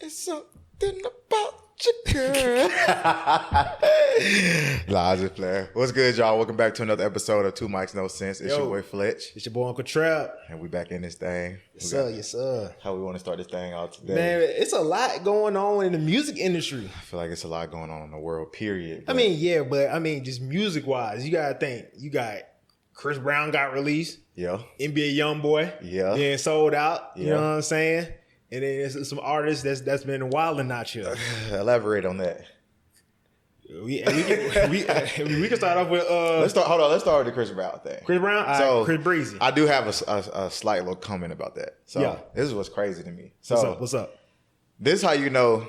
It's something about you, girl. Nah, I just playing. What's good, y'all? Welcome back to another episode of Two Mics No Sense. It's your boy Fletch. It's your boy Uncle Trap. And we back in this thing. Yes, sir. Yes, sir. How we want to start this thing out today? Man, it's a lot going on in the music industry. I feel like it's a lot going on in the world, period. But just music-wise, you got to think. You got Chris Brown got released. Yeah. NBA Youngboy. Yeah. Being sold out. Yeah. You know what I'm saying? And then there's some artists that's been wilding out here. Elaborate on that. We can start off with Let's start with the Chris Brown thing. Chris Brown. So Chris Breezy. I do have a slight little comment about that. So Yeah. This is what's crazy to me. So What's up? This is how you know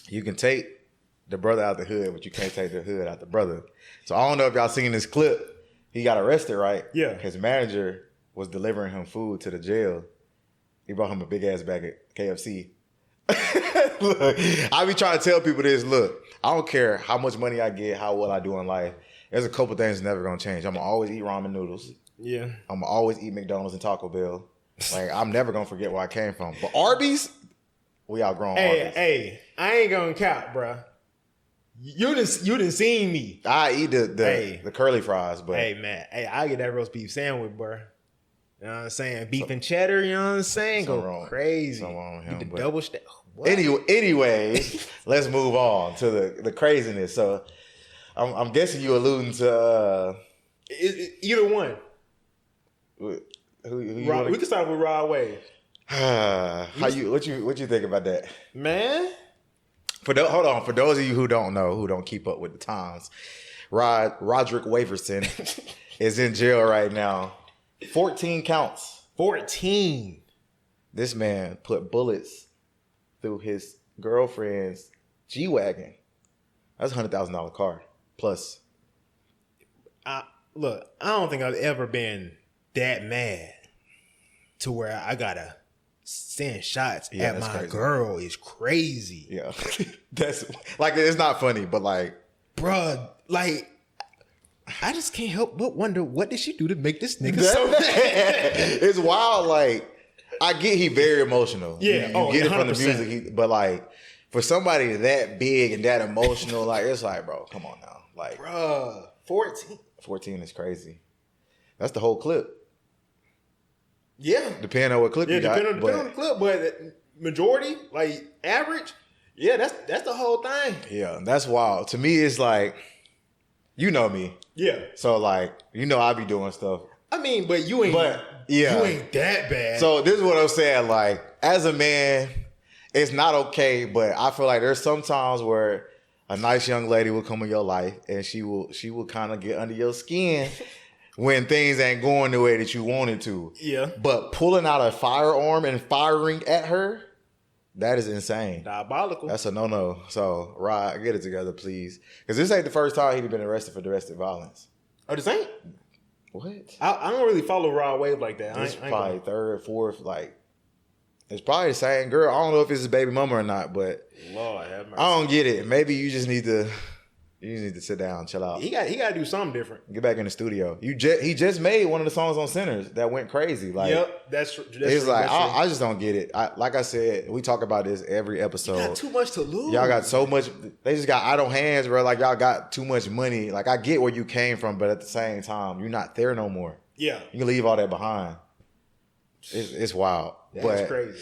you can take the brother out the hood, but you can't take the hood out the brother. So I don't know if y'all seen this clip. He got arrested, right? Yeah. His manager was delivering him food to the jail. He brought him a big ass bag of KFC. Look, I be trying to tell people this. Look, I don't care how much money I get, how well I do in life. There's a couple things never gonna change. I'm gonna always eat ramen noodles. Yeah. I'm gonna always eat McDonald's and Taco Bell. Like, I'm never gonna forget where I came from. But Arby's, we outgrown Arby's. Hey, I ain't gonna count, bruh. You didn't seen me. I eat the curly fries, but Hey man, I get that roast beef sandwich, bruh. You know what I'm saying? Beef and cheddar, you know what I'm saying? Go crazy. Something wrong with him, Get the but- double stack. Anyway, let's move on to the craziness. So I'm guessing you alluding to Either one. who you Rod, wanna- we can start with Rod Wave. what you think about that? Man. For those of you who don't know, who don't keep up with the times, Roderick Waverson is in jail right now. 14 counts. 14. This man put bullets through his girlfriend's G-Wagon. That's a $100,000 car plus. Look, I don't think I've ever been that mad to where I gotta send shots at my crazy. girl is crazy. Yeah. That's like, it's not funny, but like, Bruh, like, I just can't help but wonder, what did she do to make this nigga so mad? It's wild. Like, I get he very emotional. Yeah, you get it from the 100%. music, but like, for somebody that big and that emotional, like, it's like, bro, come on now. Like, Bruh, 14. 14 is crazy. That's the whole clip. Yeah. Depending on what clip you got. Depending on the clip, but majority, like average, yeah, that's the whole thing. Yeah, that's wild. To me, it's like, you know me. Yeah. So like, I be doing stuff. I mean, but you ain't you ain't that bad. So this is what I'm saying. Like, as a man, it's not okay, but I feel like there's some times where a nice young lady will come in your life and she will kind of get under your skin when things ain't going the way that you want it to. Yeah. But pulling out a firearm and firing at her, that is insane. Diabolical. That's a no-no. So, Rod, get it together, please. Because this ain't the first time he'd been arrested for domestic violence. Oh, this ain't? What? I don't really follow Rod Wave like that. It's I ain't probably third, fourth, like, it's probably the same girl. I don't know if it's his baby mama or not, but Lord have mercy. I don't get it. Maybe you just need to sit down, chill out. He got to do something different. Get back in the studio. He just made one of the songs on Sinners that went crazy. Like, Yep, that's it's true, like, that's true. I just don't get it. Like I said, we talk about this every episode. You got too much to lose. Y'all got so much. They just got idle hands, bro. Like, y'all got too much money. Like, I get where you came from, but at the same time, you're not there no more. Yeah. You can leave all that behind. It's wild. That's crazy.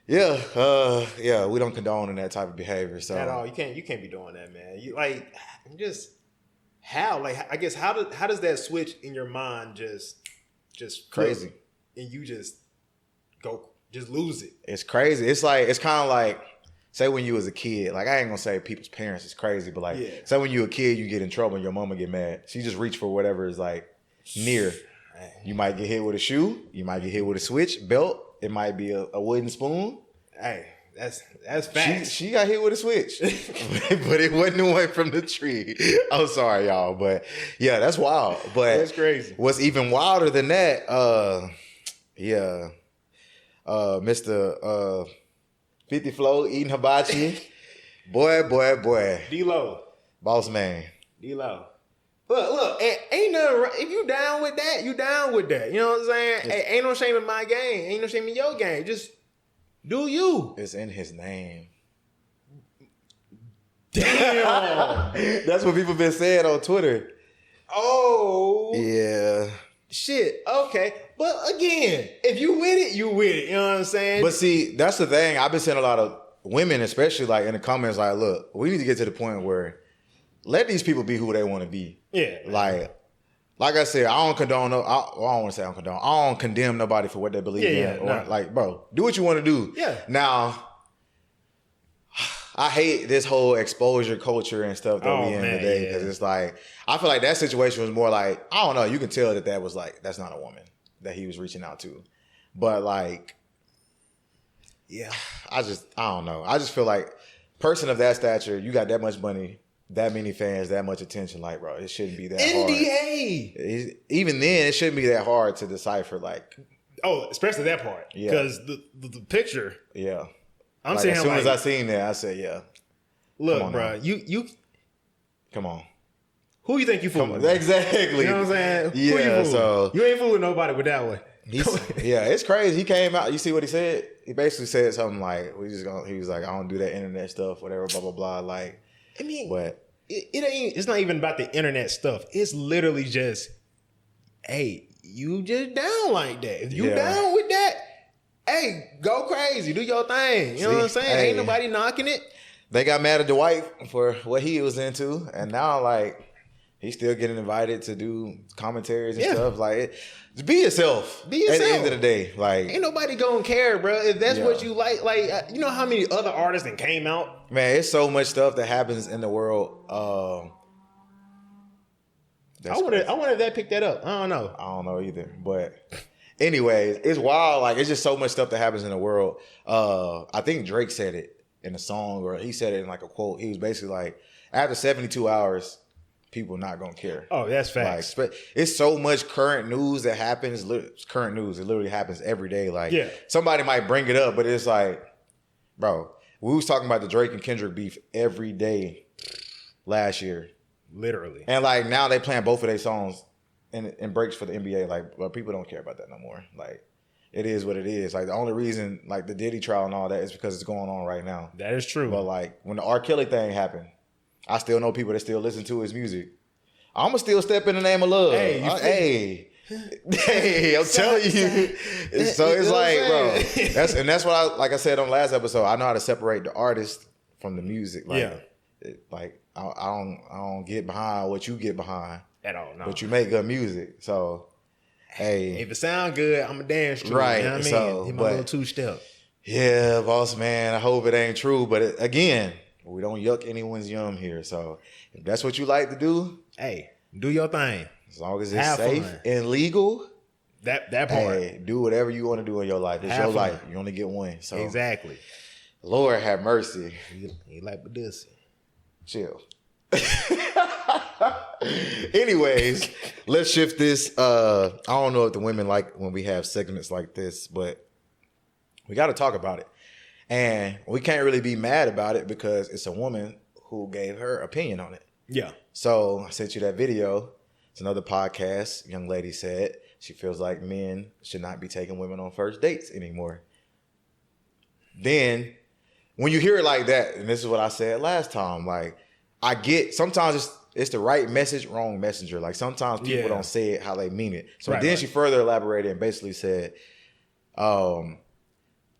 Yeah, we don't condone in that type of behavior. So At all. You can't be doing that, man. You like just how? Like, I guess how does that switch in your mind just crazy, flip, and you just lose it? It's crazy. It's kind of like, say when you was a kid. Like, I ain't gonna say people's parents is crazy, but like, say when you a kid, you get in trouble and your mama get mad. She just reach for whatever is like near. You might get hit with a shoe. You might get hit with a switch, belt. It might be a wooden spoon. Hey, that's facts. She got hit with a switch, but it wasn't the one from the tree. I'm sorry, y'all, but yeah, that's wild. But that's crazy. What's even wilder than that? Mr. 50 Flow eating hibachi, boy. DLow, Bossman. DLow. Look, ain't nothing. If you down with that, you down with that. You know what I'm saying? Hey, ain't no shame in my game. Ain't no shame in your game. Just Do you? It's in his name. Damn. That's what people been saying on Twitter. Oh. Yeah. Shit. Okay. But again, if you with it, you with it. You know what I'm saying? But see, that's the thing. I've been seeing a lot of women, especially like in the comments, like, look, we need to get to the point where let these people be who they want to be. Yeah. Like I said, I don't condone I don't want to say I don't condone. I don't condemn nobody for what they believe in. Or, like, bro, do what you want to do. Yeah. Now, I hate this whole exposure culture and stuff that we in today because it's like I feel like that situation was more like I don't know. You can tell that was like that's not a woman that he was reaching out to, but like, yeah, I don't know. I just feel like person of that stature, you got that much money, that many fans, that much attention. Like, bro, it shouldn't be that NDA. hard. Even then, it shouldn't be that hard to decipher. Like, especially that part. Yeah, because the picture. Yeah. I'm like, saying as soon as I seen that, I said, "Yeah, look, bro, you come on. Who you think you fooling? Exactly. You know what I'm saying? Yeah. Who you fooling? So you ain't fooling nobody with that one. Yeah, it's crazy. He came out. You see what he said? He basically said something like, He was like, I don't do that internet stuff, whatever, blah blah blah. Like, I mean, but it ain't. It's not even about the internet stuff. It's literally just, hey, you just down like that. If you down with that. Hey, go crazy. Do your thing. You know what I'm saying? Ain't nobody knocking it. They got mad at the wife for what he was into. And now, like, he's still getting invited to do commentaries and stuff. Like, just be yourself. Be yourself. At the end of the day. Like, ain't nobody gonna care, bro. If that's what you like, you know how many other artists that came out? Man, it's so much stuff that happens in the world. I wonder if that picked that up. I don't know. I don't know either. But... anyways, it's wild. Like, it's just so much stuff that happens in the world. I think Drake said it in a song, or he said it in like a quote. He was basically like, after 72 hours, people not gonna care. Oh, that's facts. Like, it's so much current news that happens. It's current news. It literally happens every day. Like, somebody might bring it up, but it's like, bro, we was talking about the Drake and Kendrick beef every day last year. Literally. And like now they playing both of their songs in breaks for the NBA, like, well, people don't care about that no more. Like, it is what it is. Like, the only reason, like, the Diddy trial and all that is because it's going on right now. That is true. But, like, when the R. Kelly thing happened, I still know people that still listen to his music. I'm going to still step in the name of love. Hey, I'm telling you. So it's like, bro, that's what like I said on the last episode, I know how to separate the artist from the music. Like, I don't get behind what you get behind. At all, no. But you make good music, so hey. If it sound good, I'm a dance to right. You know what I mean? So, hit my little 2-step. Yeah, boss man. I hope it ain't true, but again, we don't yuck anyone's yum here. So if that's what you like to do, hey, do your thing. As long as it's safe and legal. That part. Hey, do whatever you want to do in your life. It's your life. You only get one. So exactly. Lord have mercy. He like this. Chill. Anyways, let's shift this. I don't know if the women like when we have segments like this, but we got to talk about it. And we can't really be mad about it because it's a woman who gave her opinion on it. Yeah. So I sent you that video. It's another podcast. Young lady said she feels like men should not be taking women on first dates anymore. Then when you hear it like that, and this is what I said last time, like, I get sometimes it's the right message, wrong messenger. Like, sometimes people don't say it how they mean it. So then she further elaborated and basically said,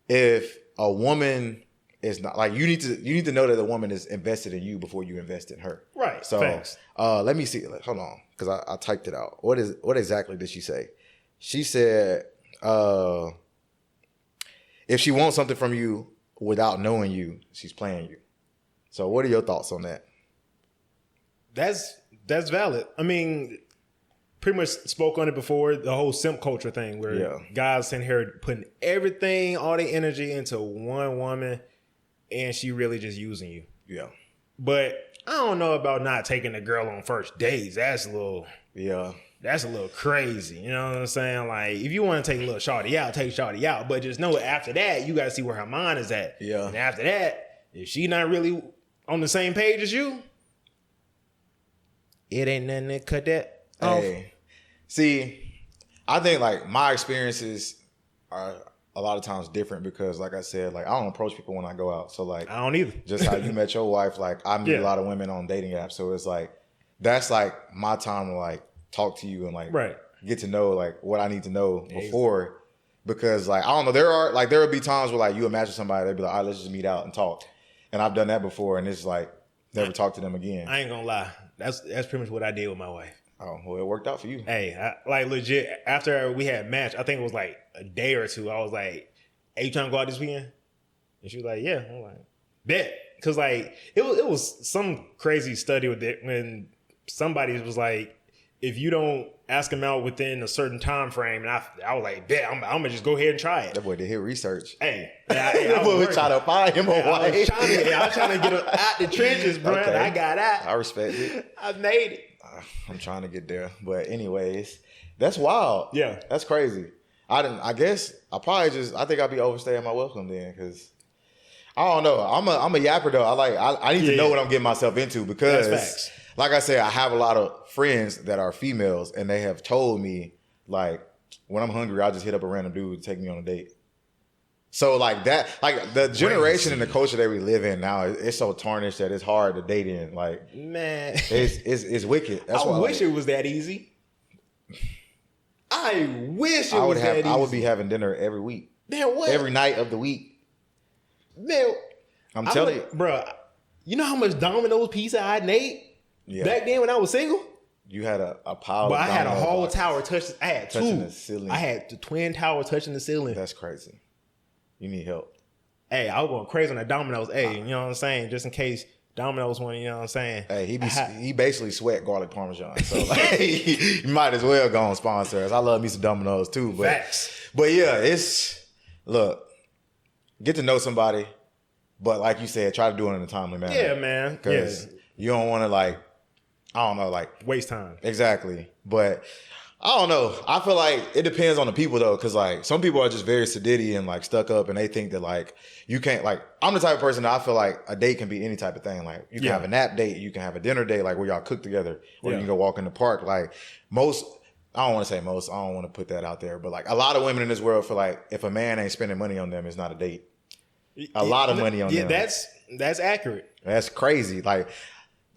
if a woman is not, like, you need to know that a woman is invested in you before you invest in her. Right. So thanks. Let me see. Hold on, because I typed it out. What exactly did she say? She said, if she wants something from you without knowing you, she's playing you. So what are your thoughts on that? That's valid. I mean, pretty much spoke on it before, the whole simp culture thing where guys in here putting everything, all their energy into one woman and she really just using you. Yeah. But I don't know about not taking a girl on first dates. That's a little crazy. You know what I'm saying? Like, if you want to take a little shawty out, take shawty out. But just know after that, you got to see where her mind is at. Yeah. And after that, if she not really on the same page as you, it ain't nothing to cut that off. See, I think, like, my experiences are a lot of times different because, like I said, like I don't approach people when I go out. So like I don't either. Just how you met your wife, like I meet a lot of women on dating apps. So it's like that's like my time to like talk to you and like get to know like what I need to know before. Because like I don't know, there will be times where like you imagine somebody, they'll be like, all right, let's just meet out and talk. And I've done that before, and it's like never talk to them again. I ain't gonna lie, that's pretty much what I did with my wife. Oh, well, it worked out for you. Hey, like legit, after we had match, I think it was like a day or two, I was like, hey, you trying to go out this weekend? And she was like, yeah. I'm like, bet. Because like, it was some crazy study with it when somebody was like, if you don't ask him out within a certain time frame, and I was like, bet, I'm going to just go ahead and try it. That boy did his research. Hey, I was trying to find him a wife. I was trying to get him out the trenches, bro. Okay. I got out. I respect it. I made it. I'm trying to get there. But anyways, that's wild. Yeah. That's crazy. I guess I think I'll be overstaying my welcome then because I don't know. I'm a yapper though. I need to know what I'm getting myself into because that's facts. Like I said, I have a lot of friends that are females and they have told me like when I'm hungry, I'll just hit up a random dude to take me on a date. So like that, like the generation and the culture that we live in now, it's so tarnished that it's hard to date in. Like, man, it's wicked. That's I wish it was that easy. I wish it was that easy. I would be having dinner every week. Man, what? Every night of the week. Man, I'm telling you, bro. You know how much Domino's pizza I ate back then when I was single? You had a pile. But of I had a whole boxes tower touching. I had touching two. The ceiling. I had the twin tower touching the ceiling. That's crazy. You need help. Hey, I was going crazy on that Domino's. Hey, you know what I'm saying? Just in case Domino's one, you know what I'm saying? Hey, he basically sweat garlic parmesan. So like, you might as well go and sponsor us. I love me some Domino's too. But, facts. But yeah, look, get to know somebody. But like you said, try to do it in a timely manner. Yeah, man. Because you don't want to like, I don't know, like. Waste time. Exactly. But I don't know. I feel like it depends on the people though, because like some people are just very sedity and like stuck up, and they think that like you can't like. I'm the type of person that I feel like a date can be any type of thing. Like you can have a nap date, you can have a dinner date, like where y'all cook together, or you can go walk in the park. Like most, I don't want to say most. I don't want to put that out there, but like a lot of women in this world feel like if a man ain't spending money on them, it's not a date. A lot of money on them. Yeah, that's accurate. That's crazy. Like.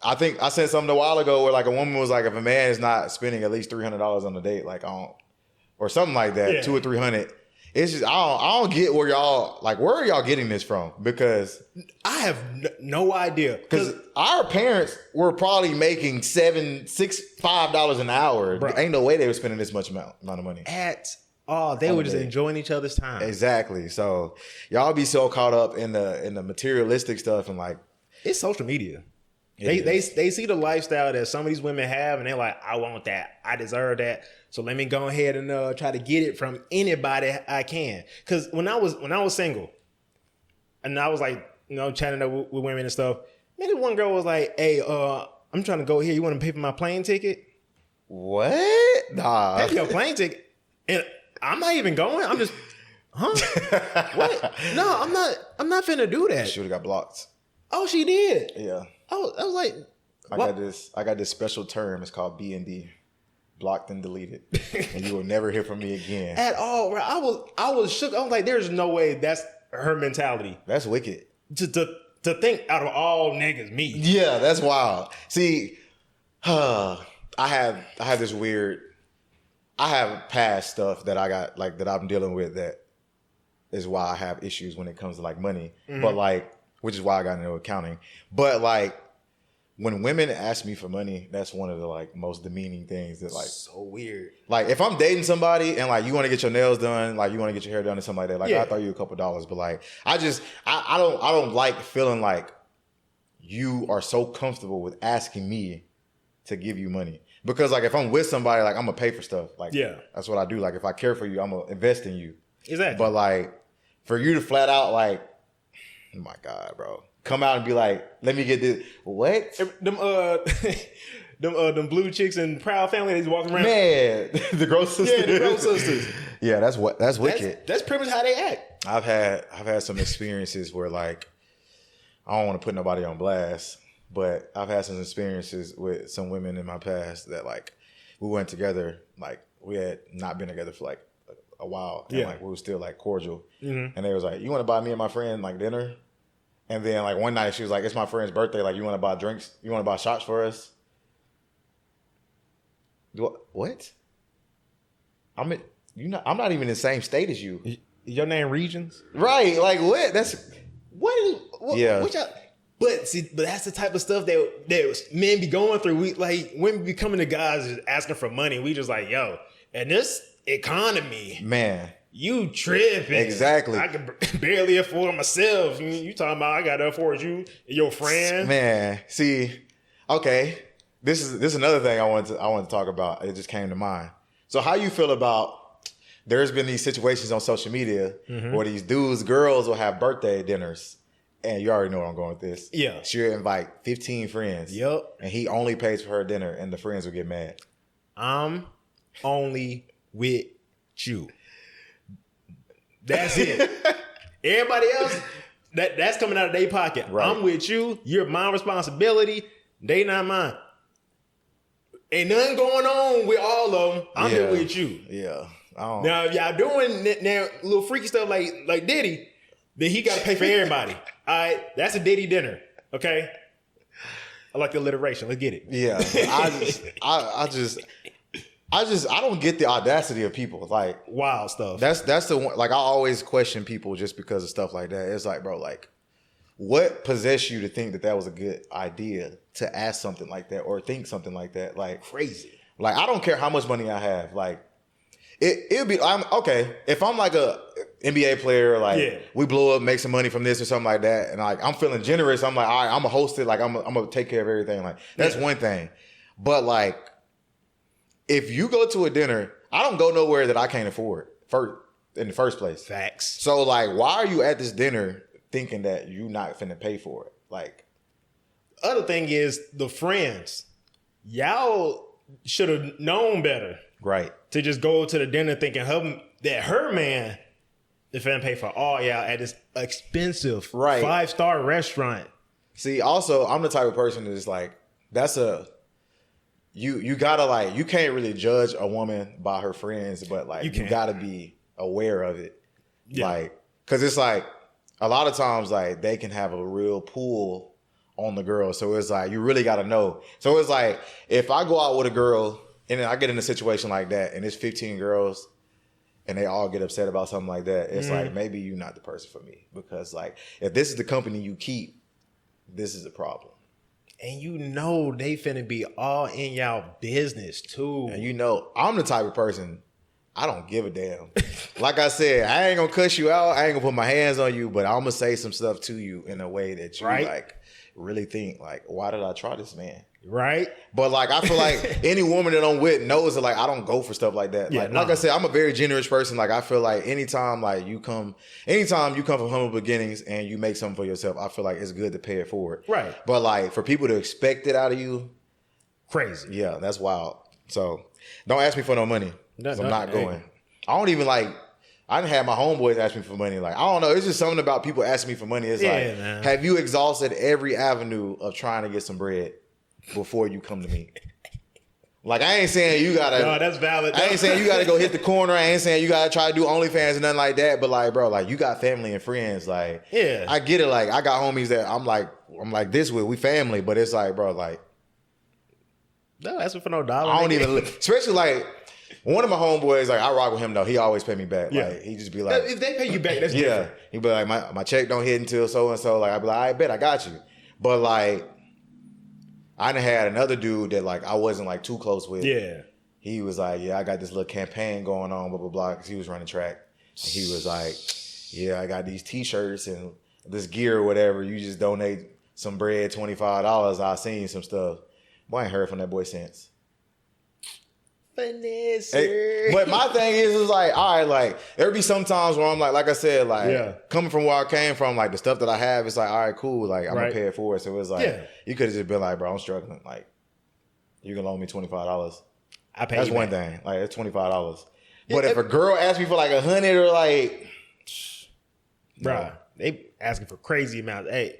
I think I said something a while ago where like a woman was like, if a man is not spending at least $300 on a date, like or something like that, $200 or $300. It's just I don't get where are y'all getting this from? Because I have no idea. Because our parents were probably making $5 an hour. Bro, ain't no way they were spending this much amount of money. They were just enjoying each other's time. Exactly. So y'all be so caught up in the materialistic stuff and like it's social media. They see the lifestyle that some of these women have, and they're like, I want that. I deserve that. So let me go ahead and try to get it from anybody I can. Because when I was single, and I was like, chatting up with women and stuff, maybe one girl was like, hey, I'm trying to go here. You want to pay for my plane ticket? What? Nah. Pay for your plane ticket? And I'm not even going. I'm just, what? No, I'm not finna do that. She would have got blocked. Oh, she did? Yeah. Oh, I was like, I got this special term. It's called B&D, blocked and deleted, and you will never hear from me again at all. Right? I was shook. I was like, there's no way that's her mentality. That's wicked. To think out of all niggas, me. Yeah, that's wild. See, I have this weird. I have past stuff that I got like that I'm dealing with that is why I have issues when it comes to like money, but like. Which is why I got into accounting. But like when women ask me for money, that's one of the like most demeaning things that like so weird. Like if I'm dating somebody and like you want to get your nails done, like you want to get your hair done or something like that, like I throw you a couple dollars, but like I don't like feeling like you are so comfortable with asking me to give you money. Because like if I'm with somebody, like I'm gonna pay for stuff. Like that's what I do. Like if I care for you, I'm gonna invest in you. Exactly. But like for you to flat out like, oh my God, bro. Come out and be like, let me get this. What? Them blue chicks and Proud Family, they walking around. Man, the Gross Sisters. Yeah, the Gross Sisters. Yeah, that's wicked. That's pretty much how they act. I've had some experiences where like, I don't want to put nobody on blast, but I've had some experiences with some women in my past that like, we went together, like we had not been together for like a while. And like we were still like cordial. Mm-hmm. And they was like, you want to buy me and my friend like dinner? And then like one night she was like, it's my friend's birthday. Like, you want to buy drinks? You want to buy shots for us? What? I'm not even in the same state as you. Your name Regions? Right. Like what? Yeah. But that's the type of stuff that men be going through. We like women be coming to guys just asking for money. We just like, yo, and this economy, man, you tripping. Exactly. I can barely afford myself. You talking about I gotta afford you and your friend. Man, see, okay. This is another thing I wanted to talk about. It just came to mind. So how you feel about there's been these situations on social media where these dudes, girls will have birthday dinners. And you already know where I'm going with this. Yeah. She'll invite 15 friends. Yep. And he only pays for her dinner and the friends will get mad. I'm only with you. That's it. Everybody else, that's coming out of their pocket. Right. I'm with you. You're my responsibility. They not mine. Ain't nothing going on with all of them. I'm here with you. Yeah. Now, if y'all doing now little freaky stuff like Diddy, then he got to pay for everybody. All right, that's a Diddy dinner. Okay, I like the alliteration. Let's get it. Yeah, I don't get the audacity of people like wild stuff. That's the one. Like I always question people just because of stuff like that. It's like, bro, like what possessed you to think that was a good idea to ask something like that or think something like that? Like crazy. Like I don't care how much money I have. Like it'll be. I'm okay if I'm like a NBA player. Like we blow up, make some money from this or something like that, and like I'm feeling generous. I'm like, all right, I'm gonna host it. Like I'm gonna take care of everything. Like that's one thing. But like if you go to a dinner, I don't go nowhere that I can't afford in the first place. Facts. So like, why are you at this dinner thinking that you not finna pay for it? Like, other thing is the friends. Y'all should have known better. Right. To just go to the dinner thinking that her man is finna pay for all y'all at this expensive 5-star restaurant. See, also, I'm the type of person that's like, you gotta like, you can't really judge a woman by her friends, but like, you gotta be aware of it. Yeah. Like, cause it's like, a lot of times like they can have a real pull on the girl. So it's like, you really gotta know. So it's like, if I go out with a girl and then I get in a situation like that and it's 15 girls and they all get upset about something like that, it's like, maybe you're not the person for me. Because like, if this is the company you keep, this is a problem. And you know they finna be all in y'all business too. And you know, I'm the type of person, I don't give a damn. Like I said, I ain't gonna cuss you out. I ain't gonna put my hands on you, but I'm gonna say some stuff to you in a way that you like really think like, why did I try this man? Right. But like, I feel like any woman that I'm with knows that like, I don't go for stuff like that. Yeah, like I said, I'm a very generous person. Like I feel like anytime you come from humble beginnings and you make something for yourself, I feel like it's good to pay it forward. Right. But like for people to expect it out of you, crazy. Yeah, that's wild. So don't ask me for no money. I'm not going. I don't even like, I didn't have my homeboys ask me for money. Like, I don't know. It's just something about people asking me for money. It's like, man. Have you exhausted every avenue of trying to get some bread before you come to me? Like, I ain't saying you gotta. No, that's valid. I ain't saying you gotta go hit the corner. I ain't saying you gotta try to do OnlyFans or nothing like that. But like, bro, like you got family and friends. Like, yeah, I get it. Like, I got homies that I'm like this with. We family, but it's like, bro, like, no, that's for no dollar. I don't even, especially like. One of my homeboys, like I rock with him though. He always pay me back. Yeah. Like he just be like, if they pay you back, that's different. He be like, my check don't hit until so and so. Like I be like, I bet I got you. But like, I done had another dude that like I wasn't like too close with. Yeah. He was like, yeah, I got this little campaign going on, blah blah blah, because he was running track. And he was like, yeah, I got these T-shirts and this gear or whatever. You just donate some bread, $25. I seen some stuff. Boy, I ain't heard from that boy since. Hey, but my thing is like, all right, like there be some times where I'm like I said, like coming from where I came from, like the stuff that I have, it's like, all right, cool, like I'm gonna pay it forward. So it's like you could have just been like, bro, I'm struggling. Like you can loan me $25. I pay. That's one thing. Like it's $25. But if a girl asks me for like 100 or like, bro, they asking for crazy amounts. Hey,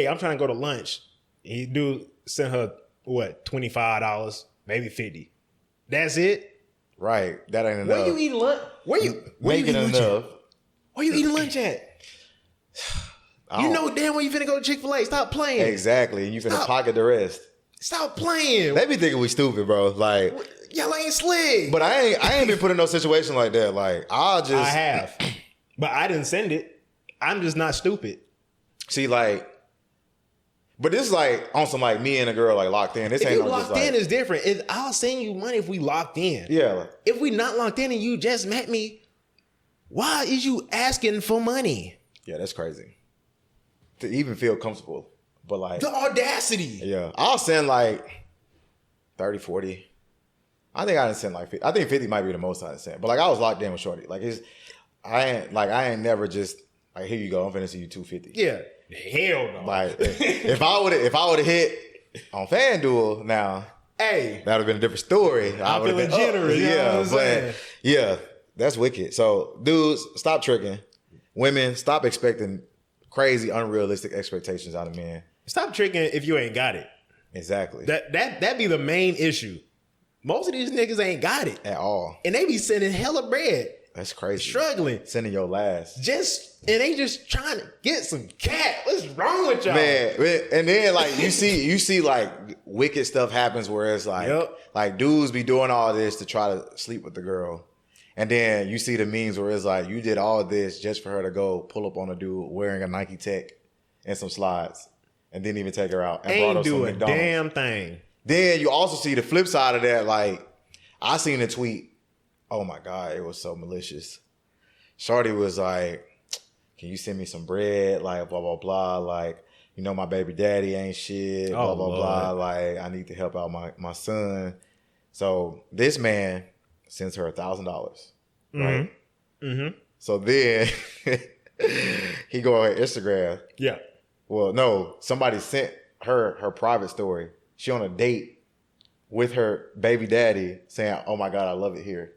I'm trying to go to lunch. He do send her what $25, maybe $50. That's it. Right. That ain't enough. Where you eating lunch? Where you making enough? Where you eating lunch at? You know damn well you finna go to Chick-fil-A. Stop playing. Exactly. And you finna pocket the rest. Stop playing. They be thinking we stupid, bro. Like, y'all ain't slick. But I ain't been put in no situation like that. Like, I have. But I didn't send it. I'm just not stupid. See, like, but this is like on some like me and a girl like locked in. This if ain't you no locked just in like, is different. I'll send you money if we locked in. Yeah. If we not locked in and you just met me, why is you asking for money? Yeah, that's crazy. To even feel comfortable. But like the audacity. Yeah. I'll send like 30, 40. I think I didn't send like 50. I think 50 might be the most I done sent. But like I was locked in with Shorty. Like I ain't never just like, here you go, I'm finna see you 250. Yeah. Hell no. Like if I would have hit on FanDuel now, that would have been a different story. I would have been generous. Yeah, but yeah, that's wicked. So dudes, stop tricking. Women, stop expecting crazy, unrealistic expectations out of men. Stop tricking if you ain't got it. Exactly. That be the main issue. Most of these niggas ain't got it at all, and they be sending hella bread. That's crazy. Struggling, sending your last. And they just trying to get some cat. What's wrong with y'all, man? And then like you see like wicked stuff happens where it's like like dudes be doing all this to try to sleep with the girl. And then you see the memes where it's like, you did all this just for her to go pull up on a dude wearing a Nike Tech and some slides and didn't even take her out. And ain't brought her do some a McDonald's. Damn thing. Then you also see the flip side of that. Like, I seen a tweet. Oh my God, it was so malicious. Shorty was like, can you send me some bread? Like, blah, blah, blah. Like, you know, my baby daddy ain't shit. Blah, blah, blah. Like, I need to help out my son. So this man sends her $1,000, right? Mm-hmm. So then he go on Instagram. Yeah. Well, no, somebody sent her private story. She on a date with her baby daddy saying, "Oh my God, I love it here."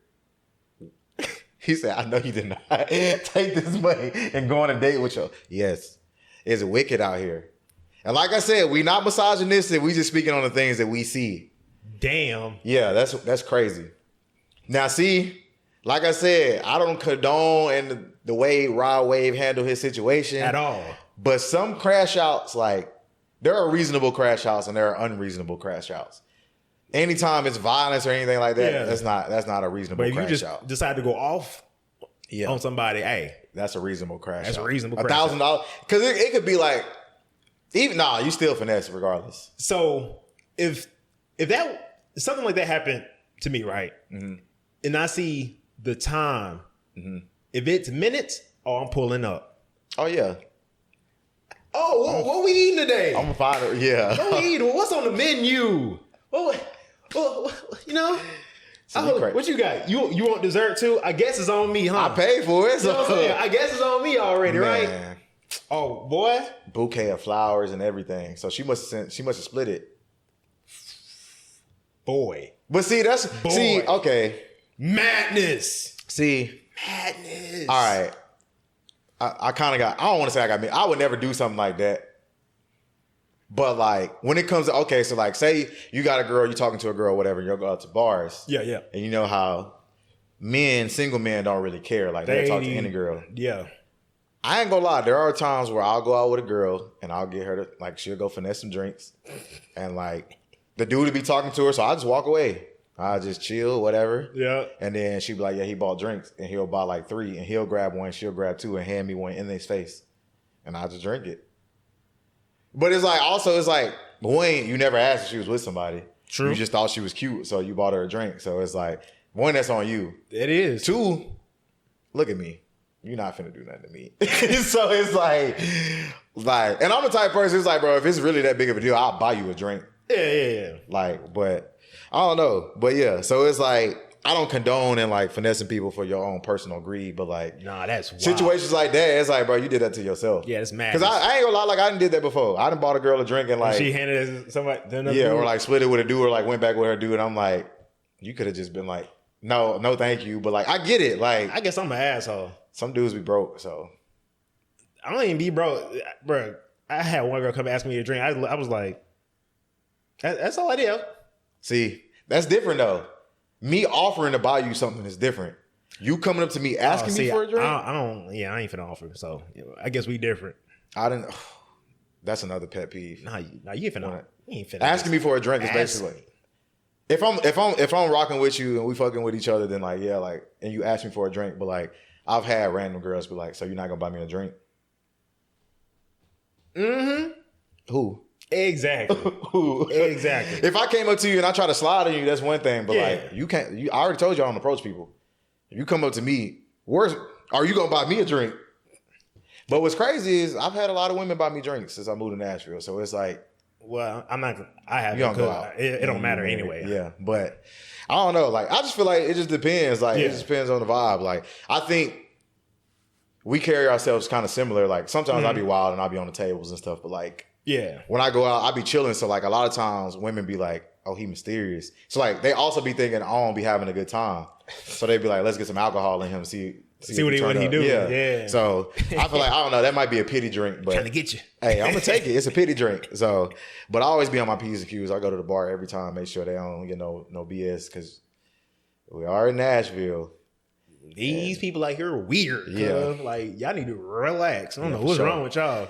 He said, "I know you did not take this money and go on a date with you." Yes, it's wicked out here. And like I said, we not misogynistic. We just speaking on the things that we see. Damn. Yeah, that's crazy. Now, see, like I said, I don't condone in the way Rod Wave handled his situation at all. But some crash outs, like there are reasonable crash outs and there are unreasonable crash outs. Anytime it's violence or anything like that, that's not a reasonable crash out. But if you just decide to go off on somebody, hey, that's a reasonable crash. That's out. a reasonable crash. $1,000, because it could be like you still finesse regardless. So if that something like that happened to me, right? Mm-hmm. And I see the time. Mm-hmm. If it's minutes, I'm pulling up. Oh, yeah. Oh, what we eating today? I'm gonna find it. Yeah. What we eating? What's on the menu? You know? What you got? You want dessert too? I guess it's on me, huh? I paid for it. So. You know what I'm saying? I guess it's on me already, right? Oh, boy. Bouquet of flowers and everything. So she must have split it. Boy. But see, okay. Madness. See. Madness. All right. I kind of I don't want to say I got me. I would never do something like that. But like when it comes to, okay, so like say you got a girl, you're talking to a girl, whatever, you'll go out to bars. Yeah. And you know how single men don't really care. Like they'll talk to any girl. Yeah. I ain't gonna lie. There are times where I'll go out with a girl and I'll get her to, like, she'll go finesse some drinks. And like the dude will be talking to her, so I'll just walk away. I'll just chill, whatever. Yeah. And then she'll be like, yeah, he bought drinks. And he'll buy like 3 and he'll grab one, she'll grab 2 and hand me one in his face. And I'll just drink it. But it's like, also it's like, one, you never asked if she was with somebody. True. You just thought she was cute, so you bought her a drink. So it's like, one, that's on you. It is. 2, look at me. You're not finna do nothing to me. So it's like, and I'm the type of person, it's like, bro, if it's really that big of a deal, I'll buy you a drink. Yeah. Like, but I don't know. But yeah, so it's like, I don't condone and like finessing people for your own personal greed, but like, nah, that's wild. Situations like that, it's like, bro, you did that to yourself. Yeah, it's mad. Because I ain't gonna lie, like I done did that before. I done bought a girl a drink and like, she handed it to somebody. Yeah, or like split it with a dude or like went back with her dude. And I'm like, you could have just been like, no, thank you. But like, I get it. Like, I guess I'm an asshole. Some dudes be broke, so. I don't even be broke, bro. I had one girl come ask me a drink. I was like, that's all I did. See, that's different though. me offering to buy you something is different. You coming up to me asking me for a drink? I don't. Yeah, I ain't finna offer. So I guess we different. I didn't. That's another pet peeve. Nah, you ain't finna. You ain't finna asking me for a drink is basically. If I'm rocking with you and we fucking with each other, then like yeah, like and you ask me for a drink, but like I've had random girls be like, so you're not gonna buy me a drink? Mm-hmm. Who? Exactly. Who? Exactly. If I came up to you and I try to slide on you, that's one thing. But like you can't. I already told you I don't approach people. If you come up to me, are you gonna buy me a drink? But what's crazy is I've had a lot of women buy me drinks since I moved to Nashville. So it's like, well, I'm not. I haven't. You don't go out. It don't matter anyway. Yeah, but I don't know. Like I just feel like it just depends. Like it just depends on the vibe. Like I think we carry ourselves kind of similar. Like sometimes I'll be wild and I'll be on the tables and stuff. But like when I go out, I'll be chilling. So like a lot of times women be like, oh, he mysterious. So like they also be thinking I don't be having a good time. So they be like, let's get some alcohol in him. See what he do. Yeah. So I feel like I don't know. That might be a pity drink, but trying to get you. Hey, I'm gonna take it. It's a pity drink. So, but I always be on my P's and Q's. I go to the bar every time, make sure they don't get no BS because we are in Nashville. These people out here are weird. Yeah, like y'all need to relax. I don't know what's wrong with y'all.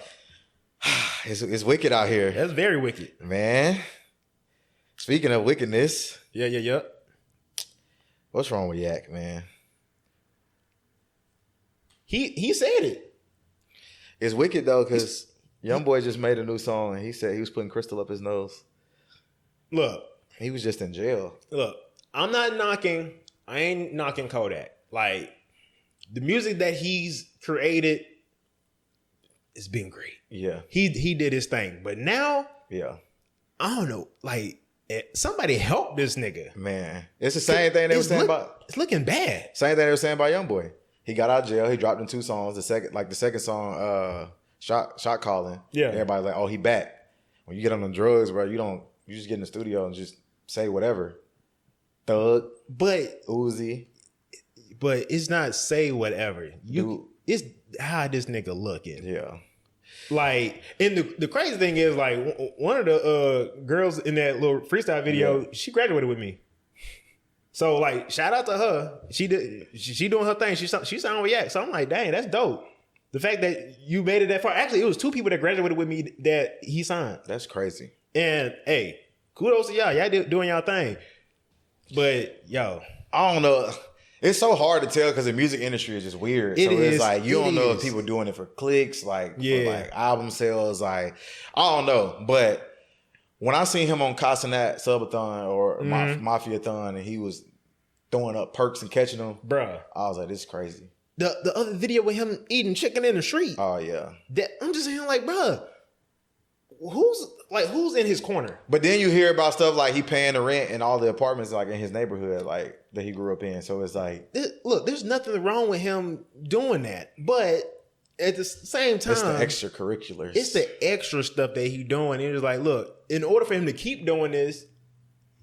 It's wicked out here. That's very wicked, man. Speaking of wickedness, yeah. What's wrong with Yak, man? He said it. It's wicked though, because Young Boy just made a new song and he said he was putting crystal up his nose. Look. He was just in jail. Look, I ain't knocking Kodak. Like, the music that he's created has been great. Yeah. He did his thing. But now, I don't know, like, somebody help this nigga. Man. It's the same thing they were saying about... It's looking bad. Same thing they were saying about Young Boy. He got out of jail. He dropped in 2 songs. The second song, Shot Calling. Yeah. Everybody's like, oh, he back. When you get on the drugs, bro, you just get in the studio and just say whatever. Thug. But Uzi. But it's not say whatever. It's how this nigga looking. Yeah. Like, and the crazy thing is, like, one of the girls in that little freestyle video, she graduated with me. So, like, shout out to her. She doing her thing. She signed with Yak. So I'm like, dang, that's dope. The fact that you made it that far. Actually, it was 2 people that graduated with me that he signed. That's crazy. And hey, kudos to y'all. Y'all doing y'all thing. But yo, I don't know. It's so hard to tell because the music industry is just weird. It's like you don't know if people doing it for clicks, like for like album sales, like I don't know. But when I seen him on Casanat Subathon or Mafia-thon and he was throwing up perks and catching them, bruh, I was like, this is crazy. The other video with him eating chicken in the street. Oh yeah. I'm just saying, like, bruh, who's in his corner? But then you hear about stuff like he paying the rent in all the apartments like in his neighborhood, like that he grew up in. So it's like, look, there's nothing wrong with him doing that, but at the same time, it's the extracurriculars. It's the extra stuff that he doing. And it's like, look, in order for him to keep doing this,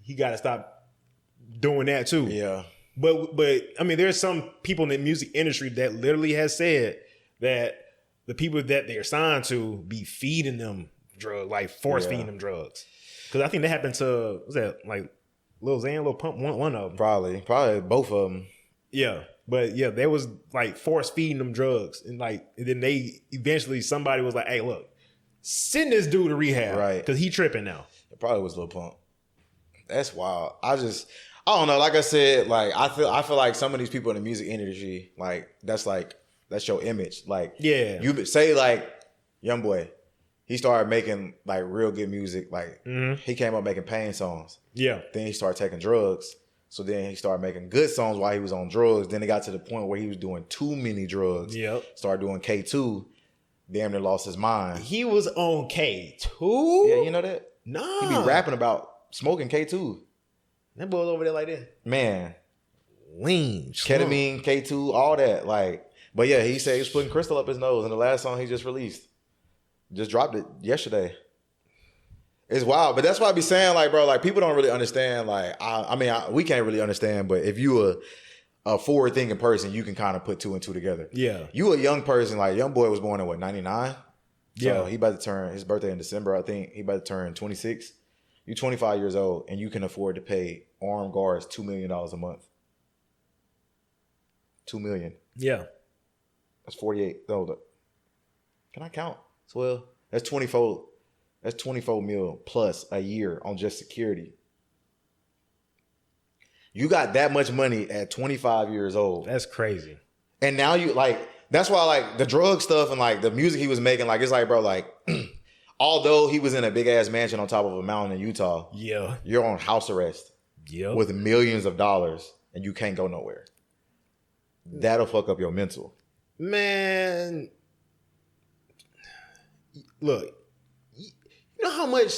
he got to stop doing that too. Yeah. But I mean, there's some people in the music industry that literally has said that the people that they're signed to be feeding them drugs, like force feeding them drugs. Because I think that happened to, was that like Lil Xan, Lil Pump, one of them. Probably both of them. Yeah. But yeah, there was like force feeding them drugs. And then they eventually, somebody was like, hey, look, send this dude to rehab. Right. Because he tripping now. It probably was Lil Pump. That's wild. I don't know. Like I said, like I feel like some of these people in the music industry, like that's your image. Like you say like Young Boy, he started making like real good music. Like he came up making pain songs. Yeah. Then he started taking drugs. So then he started making good songs while he was on drugs. Then it got to the point where he was doing too many drugs. Yep. Started doing K2. Damn near lost his mind. He was on K2? Yeah, you know that? No. He be rapping about smoking K2. That boy's over there like that. Man. Lean. Ketamine, K2, all that. Like, but yeah, he said he was putting crystal up his nose in the last song he just released. Just dropped it yesterday. It's wild. But that's why I be saying, like, bro, like, people don't really understand. Like, we can't really understand, but if you a forward-thinking person, you can kind of put 2 and 2 together. Yeah. You a young person, like, Young Boy was born in, 99? Yeah. So he about to turn, his birthday in December, I think. He about to turn 26. You're 25 years old, and you can afford to pay armed guards $2 million a month. $2 million. Yeah. That's 48. Hold up. Can I count? 12. That's 24. That's 24 mil plus a year on just security. You got that much money at 25 years old. That's crazy. And now you like, that's why like the drug stuff and like the music he was making, like it's like, bro, like although he was in a big ass mansion on top of a mountain in Utah, yeah, you're on house arrest with millions of dollars and you can't go nowhere. That'll fuck up your mental. Man, look, you know how much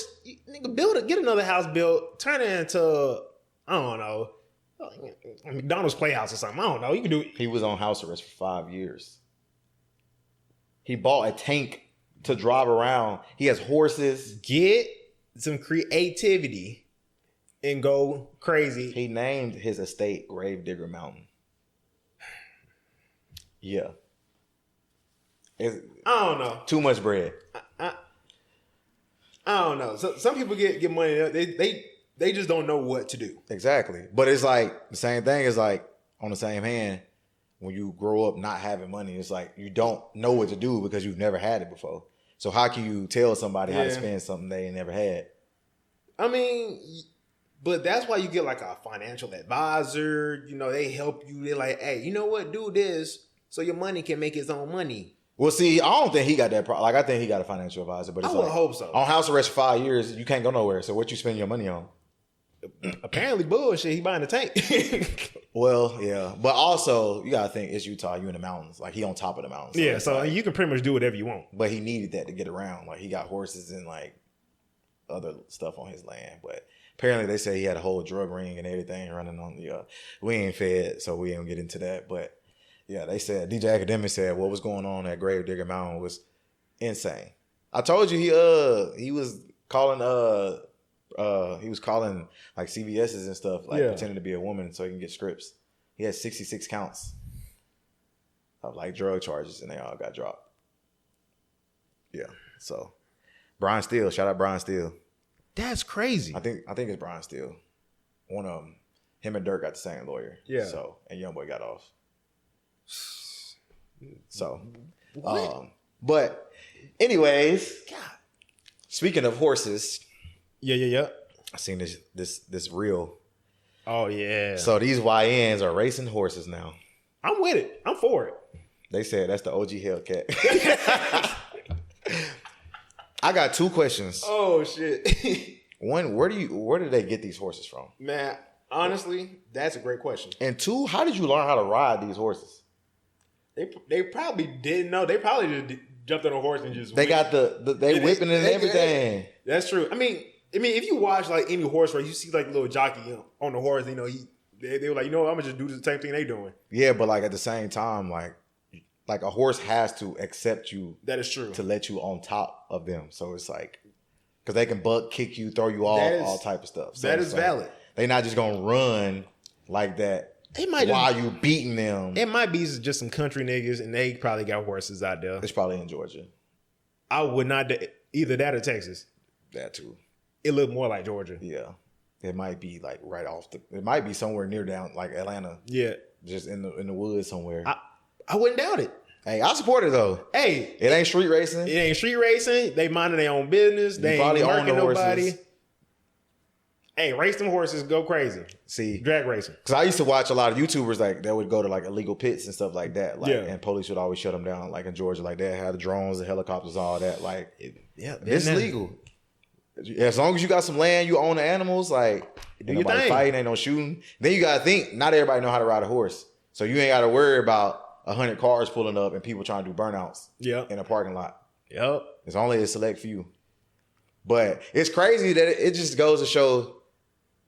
nigga get another house built, turn it into, I don't know, McDonald's Playhouse or something. I don't know. You can do it. He was on house arrest for 5 years. He bought a tank to drive around. He has horses. Get some creativity and go crazy. He named his estate Gravedigger Mountain. Yeah. I don't know. Too much bread. I don't know. So some people get money. They just don't know what to do. Exactly. But it's like the same thing is like on the same hand, when you grow up not having money, it's like you don't know what to do because you've never had it before. So how can you tell somebody how to spend something they never had? I mean, but that's why you get like a financial advisor. You know, they help you. They're like, hey, you know what? Do this so your money can make its own money. Well, see, I don't think he got that problem. Like, I think he got a financial advisor, but it's I would hope so. On house arrest for 5 years, you can't go nowhere. So what you spend your money on? Apparently bullshit. He buying a tank. Well, yeah. But also, you got to think, it's Utah. You in the mountains. Like, he on top of the mountains. Yeah, so like, you can pretty much do whatever you want. But he needed that to get around. Like, he got horses and, like, other stuff on his land. But apparently, they say he had a whole drug ring and everything running on the... we ain't fed, so we ain't get into that. But, yeah, they said... DJ Academic said what was going on at Gravedigger Mountain was insane. I told you he was calling... he was calling like CVS's and stuff, like pretending to be a woman so he can get scripts. He had 66 counts of like drug charges and they all got dropped. Yeah. So Brian Steele, shout out Brian Steele. That's crazy. I think it's Brian Steele. One of them. Him and Dirk got the same lawyer. Yeah. So and Youngboy got off. So but anyways, God. Speaking of horses. Yeah. I seen this reel. Oh yeah. So these YNs are racing horses now. I'm with it. I'm for it. They said that's the OG Hellcat. I got two questions. Oh shit. One, where did they get these horses from? Man, honestly, that's a great question. And two, how did you learn how to ride these horses? They probably didn't know. They probably just jumped on a horse and just they got they whipping it and everything. That's true. I mean, if you watch like any horse race, you see like little jockey on the horse. You know, they were like, you know, I'm gonna just do the same thing they doing. Yeah, but like at the same time, like a horse has to accept you. That is true. To let you on top of them. So it's like, because they can buck, kick you, throw you off, all type of stuff. So that is valid. They're not just gonna run like that. While you beating them. It might be just some country niggas, and they probably got horses out there. It's probably in Georgia. I would not either that or Texas. That too. It looked more like Georgia. Yeah. It might be like right off it might be somewhere near down like Atlanta. Yeah. Just in the woods somewhere. I wouldn't doubt it. Hey, I support it though. Hey. It ain't street racing. It ain't street racing. They minding their own business. They probably ain't own the nobody. Horses. Hey, race them horses, go crazy. See. Drag racing. Because I used to watch a lot of YouTubers like that would go to like illegal pits and stuff like that. Like, and police would always shut them down. Like in Georgia, like they had the drones, the helicopters, all that. Like, it's legal. As long as you got some land, you own the animals, like, ain't nobody fighting, ain't no shooting. Then you got to think, not everybody know how to ride a horse. So you ain't got to worry about 100 cars pulling up and people trying to do burnouts in a parking lot. Yep. It's only a select few. But it's crazy that it just goes to show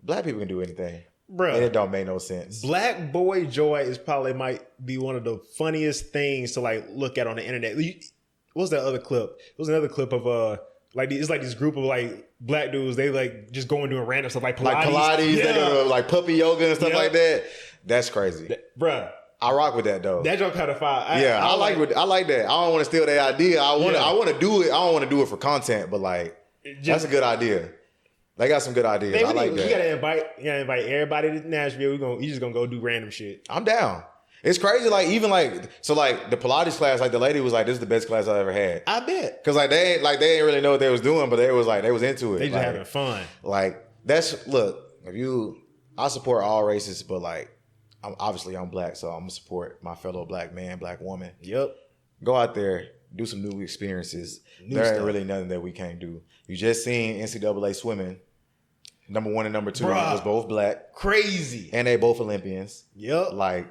black people can do anything. Bro. And it don't make no sense. Black boy joy might be one of the funniest things to like look at on the internet. What's that other clip? It was another clip of it's like this group of like black dudes. They like just going doing random stuff like Pilates. They go to like puppy yoga and stuff like that. That's crazy. Bruh. I rock with that though. That joke kind of fire. I like that. I don't want to steal that idea. I want to do it. I don't want to do it for content, but like that's a good idea. They got some good ideas. Man, I like that. You gotta invite everybody to Nashville. We just gonna go do random shit. I'm down. It's crazy. Like even like so like the Pilates class. Like the lady was like, "This is the best class I ever had." I bet. Cause like they didn't really know what they was doing, but they was into it. They just like, having fun. Like I support all races, but like I'm black, so I'm gonna support my fellow black man, black woman. Yep. Go out there, do some new experiences. There ain't really nothing that we can't do. You just seen NCAA swimming. Number 1 and number 2 was both black. Crazy. And they both Olympians. Yep. Like,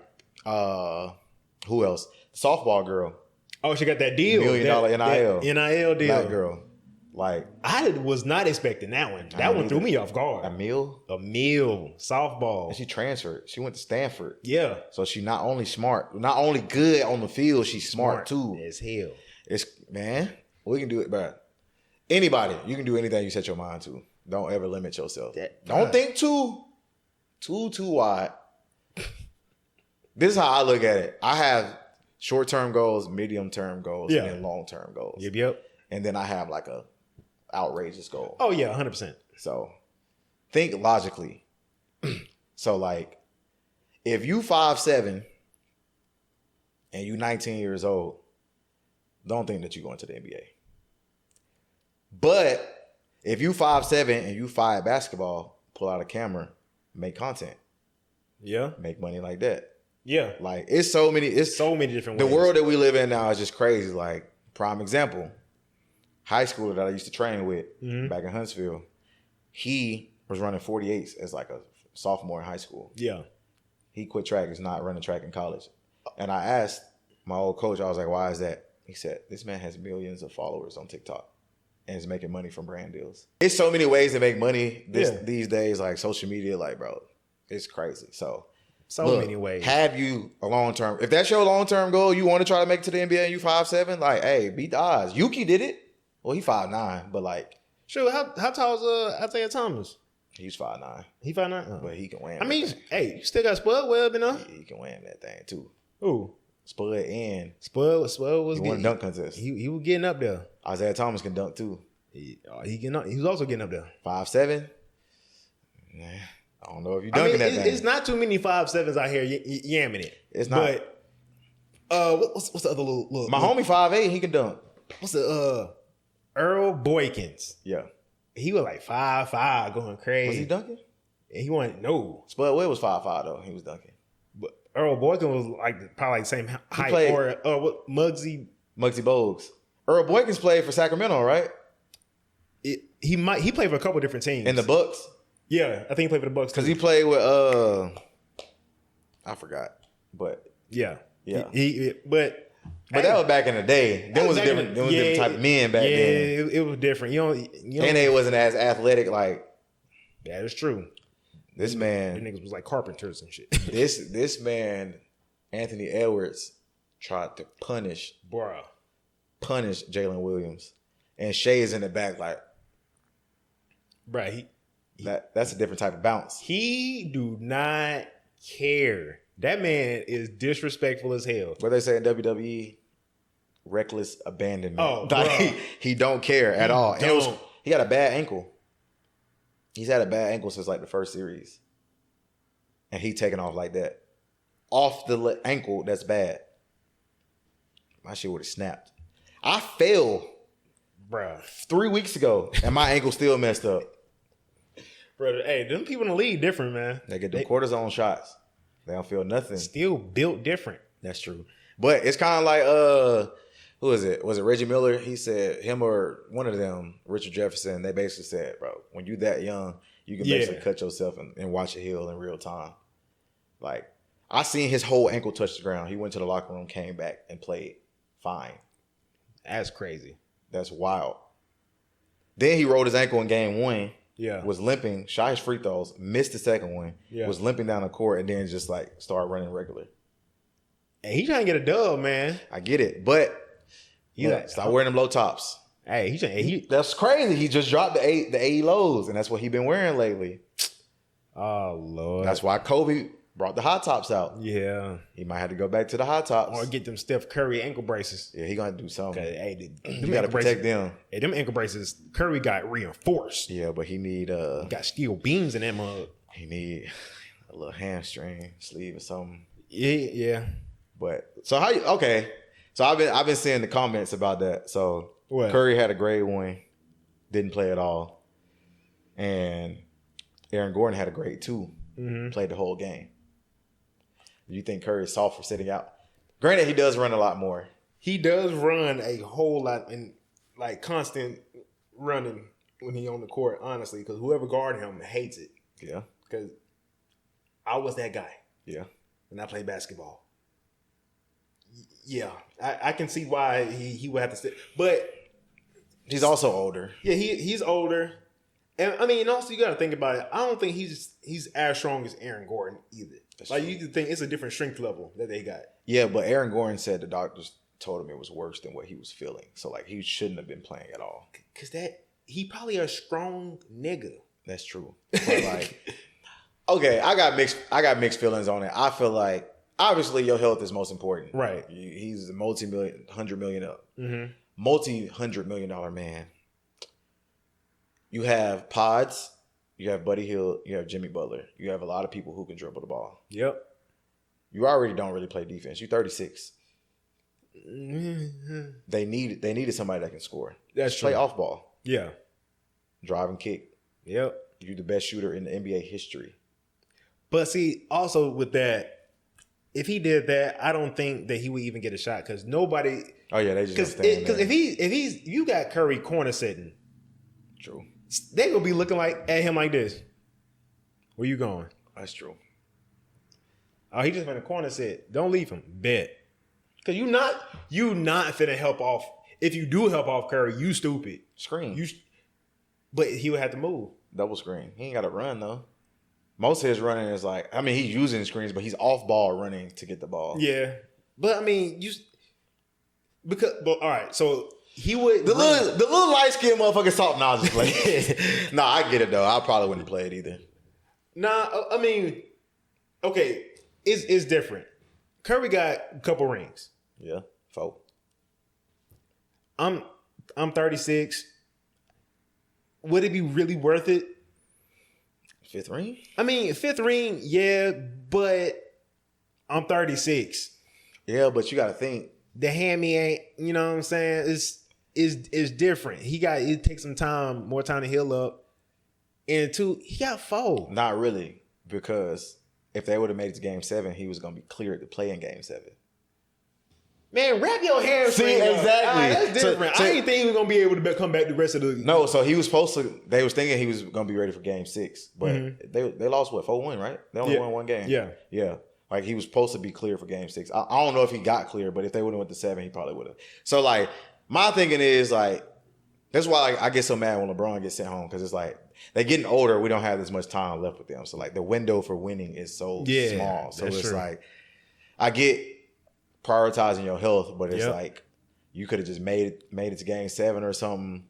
who else? Softball girl. Oh, she got that deal. $1 million NIL. NIL deal. Black girl. Like, I was not expecting that one. That one threw me off guard. A meal? Softball. And she transferred. She went to Stanford. Yeah. So she not only smart, not only good on the field, she's smart too. As hell. Man, we can do it, bro. Anybody, you can do anything you set your mind to. Don't ever limit yourself. Don't think too wide. This is how I look at it. I have short-term goals, medium-term goals, and then long-term goals. Yep. And then I have like a outrageous goal. Oh yeah, 100%. So think logically. So like, if you 5'7" and you 19 years old, don't think that you're going to the NBA. But if you 5'7" and you fire basketball, pull out a camera, make content. Yeah. Make money like that. Yeah. Like it's so many different ways. The world that we live in now is just crazy. Like, prime example, high schooler that I used to train with back in Huntsville, he was running 48s as like a sophomore in high school. Yeah. He quit track, is not running track in college. And I asked my old coach, I was like, why is that? He said, this man has millions of followers on TikTok and is making money from brand deals. It's so many ways to make money these days, like social media, like, bro, it's crazy. So many ways. Have you a long-term, if that's your long-term goal, you want to try to make it to the NBA and you 5'7", like, hey, beat the odds. Yuki did it. Well, he 5'9", but like. Sure, how tall is Isaiah Thomas? He's 5'9". He 5'9"? Oh. But he can win. I mean, hey, you still got Spud Webb, you know? He can win that thing too. Who? Spud was he won a dunk contest. He was getting up there. Isaiah Thomas can dunk too. He was also getting up there. 5'7". Nah, I don't know if you're dunking that thing. It's not too many 5'7s out here yamming it. It's not. But what's the other little my homie 5'8", he can dunk. What's the Earl Boykins? Yeah. He was like 5'5", going crazy. Was he dunking? And he wasn't. No. Spud Webb was 5'5" though. He was dunking. But Earl Boykins was like probably the same height. Played, or Muggsy Bogues. Earl Boykins played for Sacramento, right? He played for a couple different teams. In the Bucks? Yeah, I think he played for the Bucks because he played with I forgot, but yeah. But that was back in the day. There was a different type of men back then. Yeah, it was different. And they wasn't as athletic. Like, that is true. This man, the niggas was like carpenters and shit. This man, Anthony Edwards, tried to punish Jalen Williams, and Shea is in the back like, bruh, that's a different type of bounce. He do not care. That man is disrespectful as hell. What they say in WWE, reckless abandonment. Oh, like, he don't care at all. And he got a bad ankle. He's had a bad ankle since like the first series. And he taking off like that. Off the ankle, that's bad. My shit would have snapped. I fell, bruh, 3 weeks ago, and my ankle still messed up. Brother, hey, them people in the league different, man. They get them cortisone shots. They don't feel nothing. Still built different. That's true. But it's kind of like, who is it? Was it Reggie Miller? He said, him or one of them, Richard Jefferson, they basically said, bro, when you that young, you can basically cut yourself and watch it heal in real time. Like, I seen his whole ankle touch the ground. He went to the locker room, came back, and played fine. That's crazy. That's wild. Then he rolled his ankle in game 1. Yeah. Was limping, shot his free throws, missed the second one, was limping down the court, and then just like started running regular. And he trying to get a dub, man. I get it, but stop wearing them low tops. Hey, that's crazy. He just dropped the 80 lows, and that's what he been wearing lately. Oh Lord. That's why Kobe brought the hot tops out. Yeah. He might have to go back to the hot tops. Or get them Steph Curry ankle braces. Yeah, he gonna do something. Hey, you gotta protect them. Hey, them ankle braces, Curry got reinforced. Yeah, but he need he got steel beams in that mug. He need a little hamstring sleeve or something. Yeah. But so how you okay? So I've been seeing the comments about that. So what? Curry had a grade 1, didn't play at all, and Aaron Gordon had a grade 2, played the whole game. Do you think Curry is soft for sitting out? Granted, he does run a lot more. He does run a whole lot and like constant running when he on the court. Honestly, because whoever guard him hates it. Yeah. Because I was that guy. Yeah. And I played basketball. Yeah, I can see why he would have to sit, but he's also older. Yeah, he's older, and I mean, also you got to think about it. I don't think he's as strong as Aaron Gordon either. That's like true. you think it's a different strength level that they got. Yeah, but Aaron Gordon said the doctors told him it was worse than what he was feeling, so like he shouldn't have been playing at all. Cause he probably a strong nigga. That's true. But like, okay, I got mixed feelings on it. I feel like. Obviously, your health is most important. Right. He's a multi-hundred million man. You have Pods, you have Buddy Hield, you have Jimmy Butler. You have a lot of people who can dribble the ball. Yep. You already don't really play defense. You're 36. They needed somebody that can score. That's true. Play off ball. Yeah. Drive and kick. Yep. You're the best shooter in the NBA history. But see, also with that, if he did that, I don't think that he would even get a shot because nobody. Oh yeah, they just because if you got Curry corner sitting, true, they gonna be looking at him like this. Where you going? That's true. Oh, he just went a corner sit. Don't leave him. Bet. Because you not finna help off. If you do help off Curry, you stupid. Screen. But he would have to move. Double screen. He ain't got to run though. Most of his running is like, I mean, he's using screens, but he's off ball running to get the ball. Yeah. But I mean, all right, so he would the little light skinned motherfucker soft just play. Nah, I get it though. I probably wouldn't play it either. Nah, I mean, okay, it's different. Curry got a couple rings. Yeah, 4. I'm 36. Would it be really worth it? 5th ring? I mean, 5th ring, yeah, but I'm 36. Yeah, but you got to think. The hammy ain't, you know what I'm saying? It's different. It takes some time, more time to heal up. And 2, he got 4. Not really, because if they would have made it to Game 7, he was going to be cleared to play in Game 7. Man, wrap your hamstring. See, exactly. That's different. I didn't think he was gonna be able to come back the rest of the. No, so he was supposed to. They was thinking he was gonna be ready for Game 6, but they lost 4-1, right? They only won 1 game. Yeah. Like he was supposed to be clear for Game 6. I don't know if he got clear, but if they would have went to 7, he probably would have. So like my thinking is like that's why like, I get so mad when LeBron gets sent home because it's like they're getting older. We don't have as much time left with them. So like the window for winning is so small. So it's true. Like I get prioritizing your health, but it's like you could have just made it to Game 7 or something.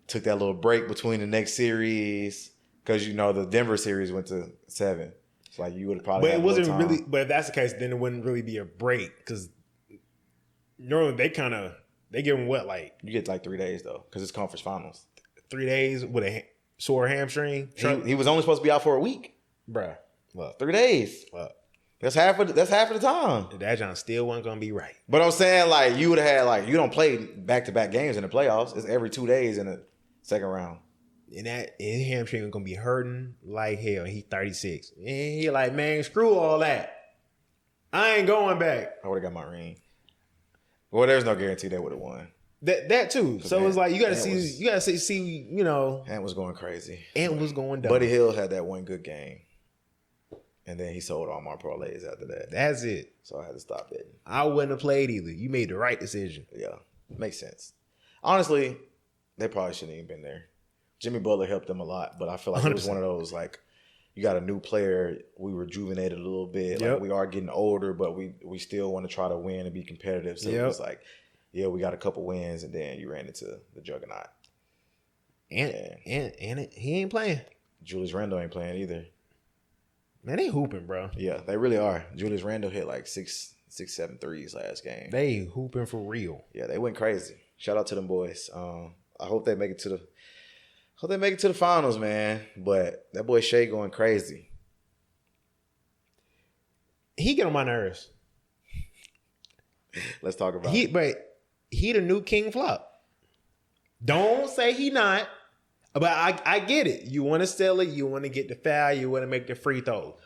Took that little break between the next series because the Denver series went to 7. So like you would have probably. But it wasn't really. But if that's the case, then it wouldn't really be a break because normally they give them what like you get like 3 days though because it's conference finals. 3 days with a sore hamstring. He was only supposed to be out for a week, bruh. Look, 3 days. Look. That's half of the time. That John still wasn't gonna be right. But I'm saying like you would have had like you don't play back-to-back games in the playoffs. It's every 2 days in the second round. And his hamstring was gonna be hurting like hell. He's 36. And he like, man, screw all that. I ain't going back. I would have got my ring. Well, there's no guarantee they would have won. That too. So it's like you gotta see, Ant was going crazy. Ant was going down. Buddy Hield had that one good game. And then he sold all my parlays after that. That's it. So I had to stop betting. I wouldn't have played either. You made the right decision. Yeah, makes sense. Honestly, they probably shouldn't even been there. Jimmy Butler helped them a lot, but I feel like 100%. It was one of those like you got a new player. We rejuvenated a little bit. Like we are getting older, but we still want to try to win and be competitive. So it was like, yeah, we got a couple wins, and then you ran into the juggernaut. And he ain't playing. Julius Randle ain't playing either. Man, they hooping, bro. Yeah, they really are. Julius Randle hit like 7 threes last game. They hooping for real. Yeah, they went crazy. Shout out to them boys. I hope they make it to the finals, man. But that boy Shea going crazy. He get on my nerves. Let's talk about it. But he the new King Flop. Don't say he not. But I get it. You want to sell it. You want to get the foul. You want to make the free throw.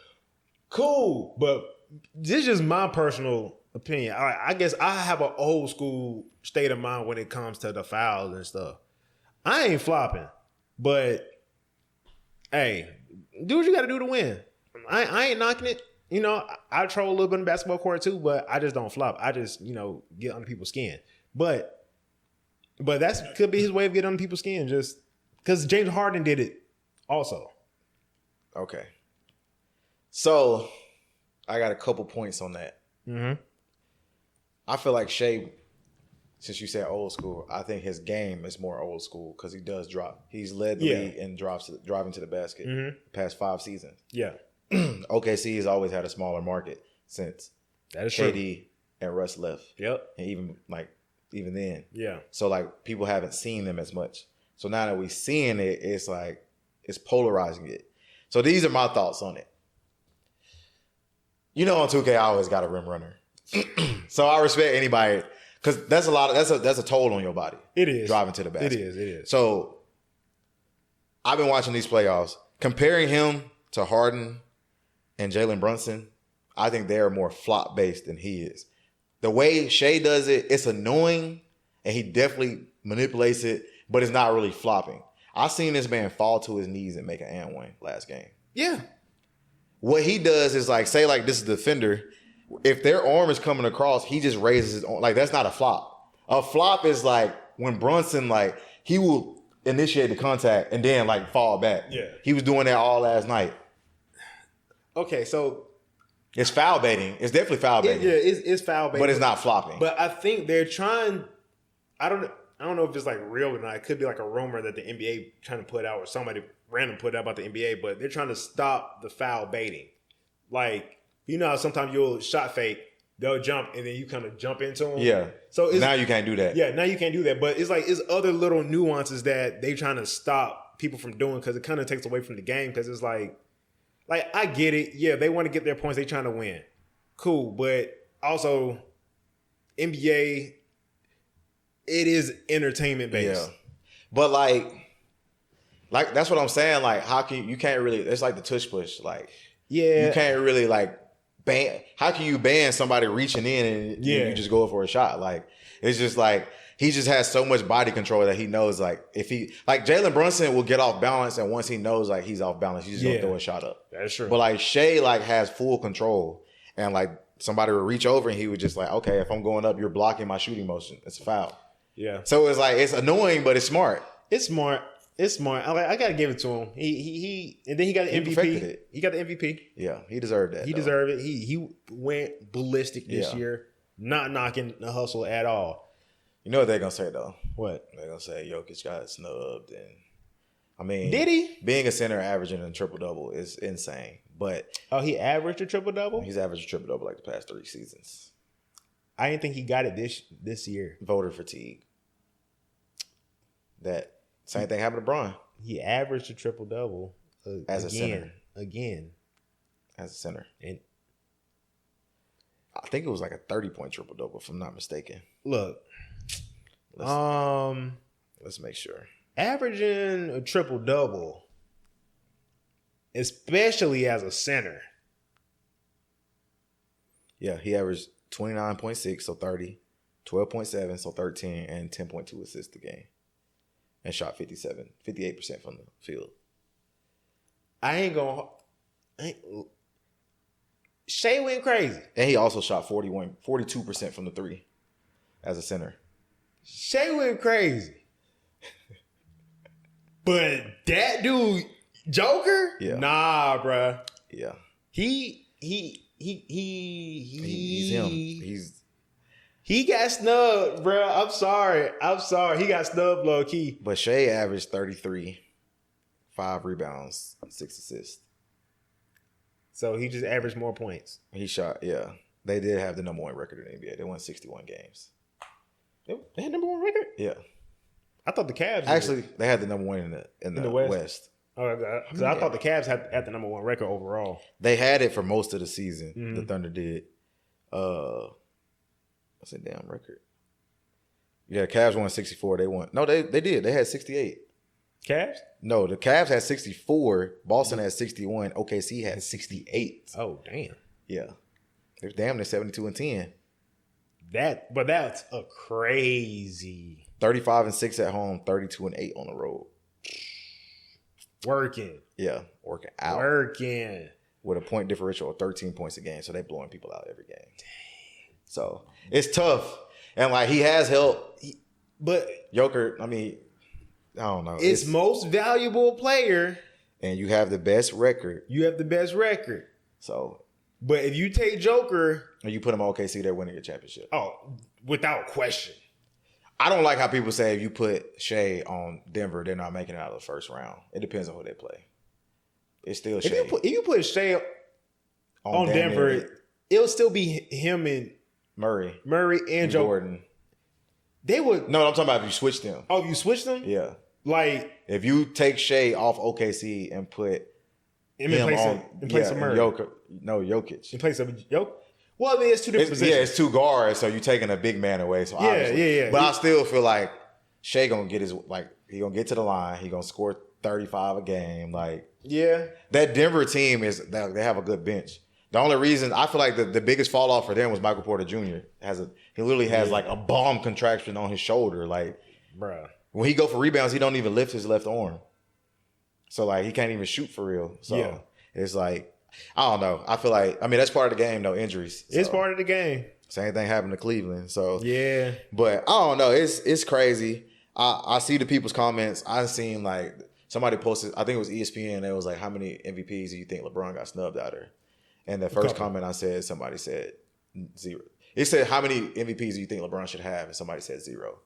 Cool. But this is just my personal opinion. I guess I have an old school state of mind when it comes to the fouls and stuff. I ain't flopping. But, hey, do what you got to do to win. I ain't knocking it. You know, I troll a little bit in the basketball court too, but I just don't flop. I just, get under people's skin. But that could be his way of getting under people's skin, just because James Harden did it also. Okay. So, I got a couple points on that. Mm-hmm. I feel like Shea, since you said old school, I think his game is more old school because he does drop. He's led the league in driving to the basket the past 5 seasons. Yeah. OKC has always had a smaller market since That is KD true. and Russ left. Yep. And even then. Yeah. So like people haven't seen them as much. So now that we're seeing it, it's like it's polarizing it. So these are my thoughts on it. On 2K, I always got a rim runner. So I respect anybody because that's a toll on your body. It is. Driving to the basket. It is. So I've been watching these playoffs, comparing him to Harden and Jalen Brunson. I think they are more flop based than he is. The way Shea does it, it's annoying, and he definitely manipulates it, but it's not really flopping. I've seen this man fall to his knees and make an and one last game. Yeah. What he does is say this is the defender. If their arm is coming across, he just raises his arm. Like, that's not a flop. A flop is like when Brunson, he will initiate the contact and then fall back. Yeah. He was doing that all last night. Okay, so it's foul baiting. It's definitely foul baiting. It's foul baiting. But it's not flopping. But I think they're trying. I don't know if it's real or not. It could be a rumor that the NBA trying to put out, or somebody random put out about the NBA. But they're trying to stop the foul baiting. How sometimes you'll shot fake, they'll jump, and then you kind of jump into them. Yeah. So now you can't do that. Yeah, now you can't do that. But it's other little nuances that they trying to stop people from doing because it kind of takes away from the game. Because it's like I get it. Yeah, they want to get their points. They trying to win. Cool. But also, NBA, it is entertainment based. Yeah. But that's what I'm saying. How can you can't really, it's like the tush push. Yeah. You can't really ban. How can you ban somebody reaching in and you just go for a shot? It's just he just has so much body control that he knows if he Jalen Brunson will get off balance, and once he knows he's off balance, he's just gonna throw a shot up. That's true. But Shea has full control, and somebody would reach over and he would just okay, if I'm going up, you're blocking my shooting motion. It's a foul. Yeah. So it's it's annoying, but it's smart. It's smart. It's smart. I gotta give it to him. He and then he got the MVP. He got the MVP. Yeah, he deserved that. He deserved it. He went ballistic this year. Not knocking the hustle at all. You know what they're gonna say though? What? They're gonna say Jokic got snubbed, and did he? Being a center averaging a triple double is insane. But he averaged a triple double. He's averaged a triple double the past 3 seasons. I didn't think he got it this year. Voter fatigue. That same thing happened to Bron. He averaged a triple double as a center. Again, as a center, and I think it was a 30-point triple double, if I'm not mistaken. Look, let's make sure. Averaging a triple double, especially as a center. Yeah, he averaged 29.6, so 30, 12.7, so 13, and 10.2 assists a game. And shot 58% from the field. Shea went crazy. And he also shot 42% from the 3 as a center. Shea went crazy. But that dude, Joker? Yeah. Nah, bruh. Yeah. He's him. He got snubbed, bro. I'm sorry. He got snubbed low key. But Shea averaged 33, 5 rebounds, 6 assists. So he just averaged more points. He shot, yeah. They did have the number 1 record in the NBA. They won 61 games. They had number 1 record? Yeah. I thought the Cavs actually they had the number 1 in the West. Oh, because I thought the Cavs had the number 1 record overall. They had it for most of the season. Mm-hmm. The Thunder did. What's a damn record? Yeah, Cavs won 64. They won. No, they did. They had 68. Cavs? No, the Cavs had 64. Boston had 61. OKC had 68. Oh, damn. Yeah. They're damn near 72-10. But that's a crazy 35-6 at home, 32-8 on the road. Working. Yeah, working out. Working. With a point differential of 13 points a game. So they're blowing people out every game. Dang. So it's tough. And like he has help. But Joker, I mean, I don't know. It's most valuable player. And you have the best record. So, but if you take Joker and you put him on OKC, they're winning a championship. Oh, without question. I don't like how people say if you put Shea on Denver, they're not making it out of the first round. It depends on who they play. It's still Shea. If you put Shea on Denver, it'll still be him and Murray and Jordan. They would. No, I'm talking about if you switch them. Oh, if you switch them? Yeah. Like if you take Shea off OKC and put him in place of Murray. Jokic. In place of Jokic. Well, I mean, it's two different positions. Yeah, it's 2 guards, so you're taking a big man away. So yeah. But I still feel like Shea gonna get he gonna get to the line. He gonna score 35 a game. Like, yeah, that Denver team they have a good bench. The only reason I feel like the biggest fall off for them was Michael Porter Jr. He literally has like a bomb contraction on his shoulder. Like, bruh, when he go for rebounds, he don't even lift his left arm. So like he can't even shoot for real. So it's like, I don't know. I feel like, I mean, that's part of the game though, injuries. So. It's part of the game. Same thing happened to Cleveland. So yeah. But I don't know. It's crazy. I see the people's comments. I've seen like somebody posted, I think it was ESPN, it was like, how many MVPs do you think LeBron got snubbed out of? And the first comment I said, somebody said 0. It said, how many MVPs do you think LeBron should have? And somebody said 0.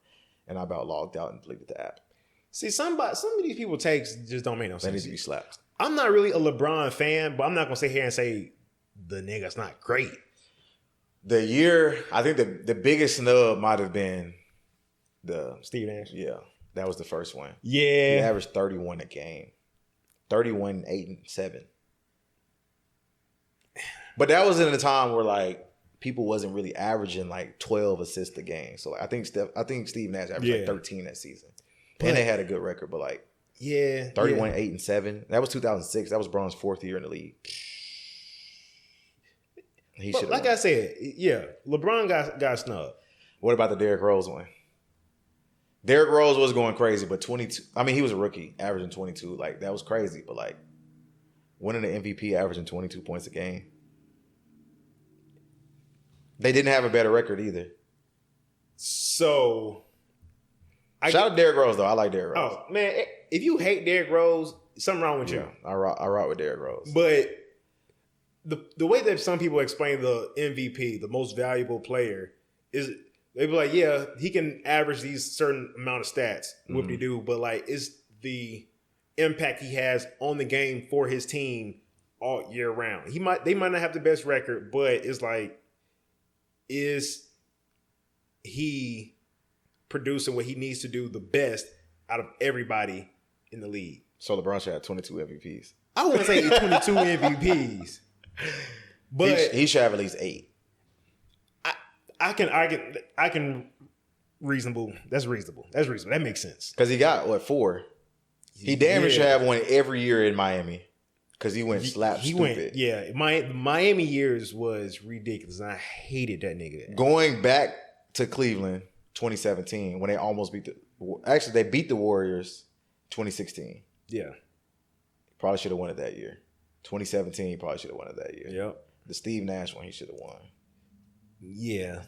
And I about logged out and deleted the app. See, some of these people takes just don't make no sense. They need to be slapped. I'm not really a LeBron fan, but I'm not gonna sit here and say the nigga's not great. The year, I think the biggest snub might have been the Steve Nash. Yeah, that was the first one. Yeah, he averaged 31 a game, 31, 8, and 7. But that was in a time where like people wasn't really averaging like 12 assists a game. So like, I think Steve Nash averaged like 13 that season, and they had a good record. But like 31, 8, and 7. That was 2006. That was Bron's 4th year in the league. He should. Like I said, LeBron got snubbed. What about the Derrick Rose one? Derrick Rose was going crazy, but 22. I mean, he was a rookie, averaging 22. Like that was crazy. But like winning the MVP, averaging 22 points a game. They didn't have a better record either. So, shout out Derrick Rose though. I like Derrick Rose. Oh man, if you hate Derrick Rose, something wrong with you. I rock with Derrick Rose. But the way that some people explain the MVP, the most valuable player, is they be like, yeah, he can average these certain amount of stats, whoop-de-doo, but like it's the impact he has on the game for his team all year round. They might not have the best record, but it's like, is he producing what he needs to do the best out of everybody in the league? So LeBron should have 22 MVPs. I wouldn't say 22 MVPs, but he should have at least 8. I can reasonable. That's reasonable. That makes sense. Because he got 4. He damn near should have one every year in Miami. Because he went stupid. The Miami years was ridiculous. And I hated that nigga. Going back to Cleveland, 2017, when they almost they beat the Warriors 2016. Yeah. Probably should have won it that year. 2017, probably should have won it that year. Yep. The Steve Nash one, he should have won. Yeah.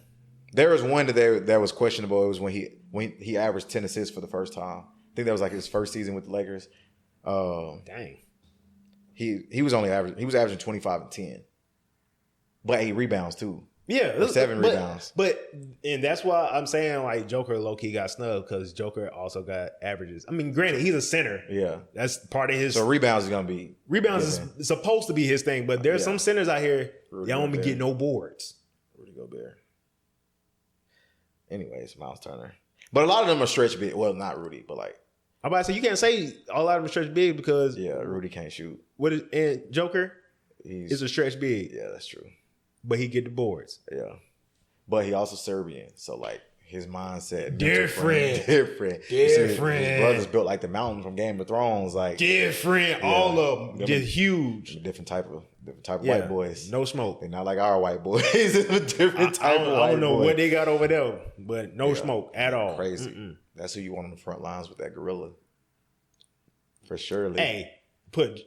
There was one that was questionable. It was when he averaged 10 assists for the first time. I think that was like his first season with the Lakers. Dang. He was averaging 25 and 10. But 8 rebounds too. Yeah, or 7 rebounds. And that's why I'm saying like Joker low key got snubbed because Joker also got averages. I mean, granted, he's a center. Yeah, that's part of his. So rebounds is gonna be is supposed to be his thing, but there's some centers out here Rudy y'all don't be getting no boards. Rudy Gobert. Anyways, Miles Turner, but a lot of them are stretch big. Well, not Rudy, but like I'm about to say you can't say a lot of them stretch big because Rudy can't shoot. And Joker is a stretch big. Yeah, that's true. But he get the boards. Yeah. But he also Serbian. So like his mindset. Different. His brothers built like the mountain from Game of Thrones. Like different. All of them. Just huge. Different type of white boys. No smoke. They're not like our white boys. It's a different type of white boy. I don't know what they got over there, but no smoke at all. Crazy. That's who you want on the front lines with that gorilla. For sure. Hey, put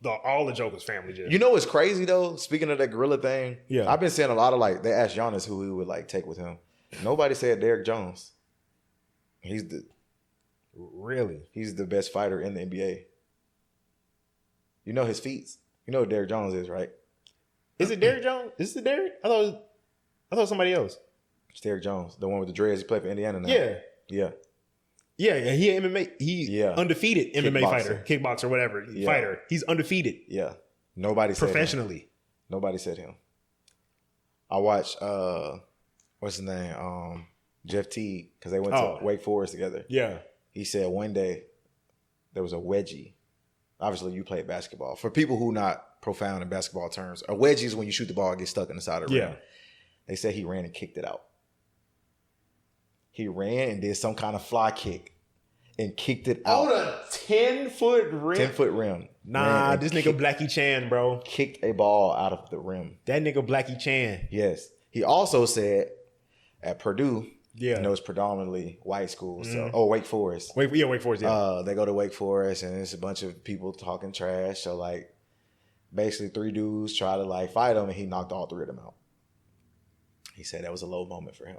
all the Joker's family just. You know what's crazy though? Speaking of that gorilla thing, I've been seeing a lot of like they asked Giannis who he would like take with him. Nobody said Derrick Jones. He's the best fighter in the NBA. You know his feats. You know what Derrick Jones is, right? Is it Derrick Jones? Is it Derrick? I thought somebody else. It's Derrick Jones, the one with the dreads. He played for Indiana now. Yeah. He an MMA. He undefeated MMA fighter, kickboxer, whatever fighter. He's undefeated. Yeah, nobody said professionally. Him. Nobody said him. I watched what's his name, Jeff Teague, because they went to Wake Forest together. Yeah, he said one day there was a wedgie. Obviously, you played basketball. For people who not profound in basketball terms, a wedgie is when you shoot the ball and get stuck in the side of the rim. They said he ran and kicked it out. He ran and did some kind of fly kick and kicked it out. On a 10-foot rim? 10-foot rim. Nah, this nigga Blackie Chan, bro. Kicked a ball out of the rim. That nigga Blackie Chan. Yes. He also said at Purdue, you know, it's predominantly white schools. So, Wake Forest. Wake Forest, yeah. They go to Wake Forest and it's a bunch of people talking trash. So, like, basically 3 dudes try to, like, fight him and he knocked all 3 of them out. He said that was a low moment for him.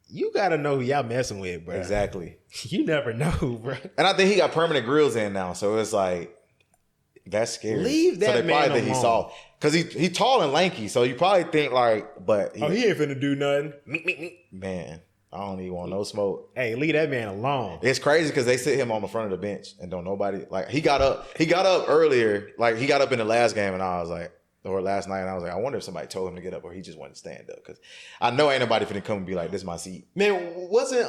You gotta know who y'all messing with, bro. Exactly. You never know, bro. And I think he got permanent grills in now, so it's like that's scary. Leave that man alone. So they probably think he's soft because he tall and lanky, so you probably think like, but he ain't finna do nothing. Man, I don't even want no smoke. Hey, leave that man alone. It's crazy because they sit him on the front of the bench and don't nobody like. He got up earlier, like he got up in the last game, and I was like. Or last night, and I was like, I wonder if somebody told him to get up or he just wanted to stand up. Because I know ain't nobody finna come and be like, this is my seat. Man, wasn't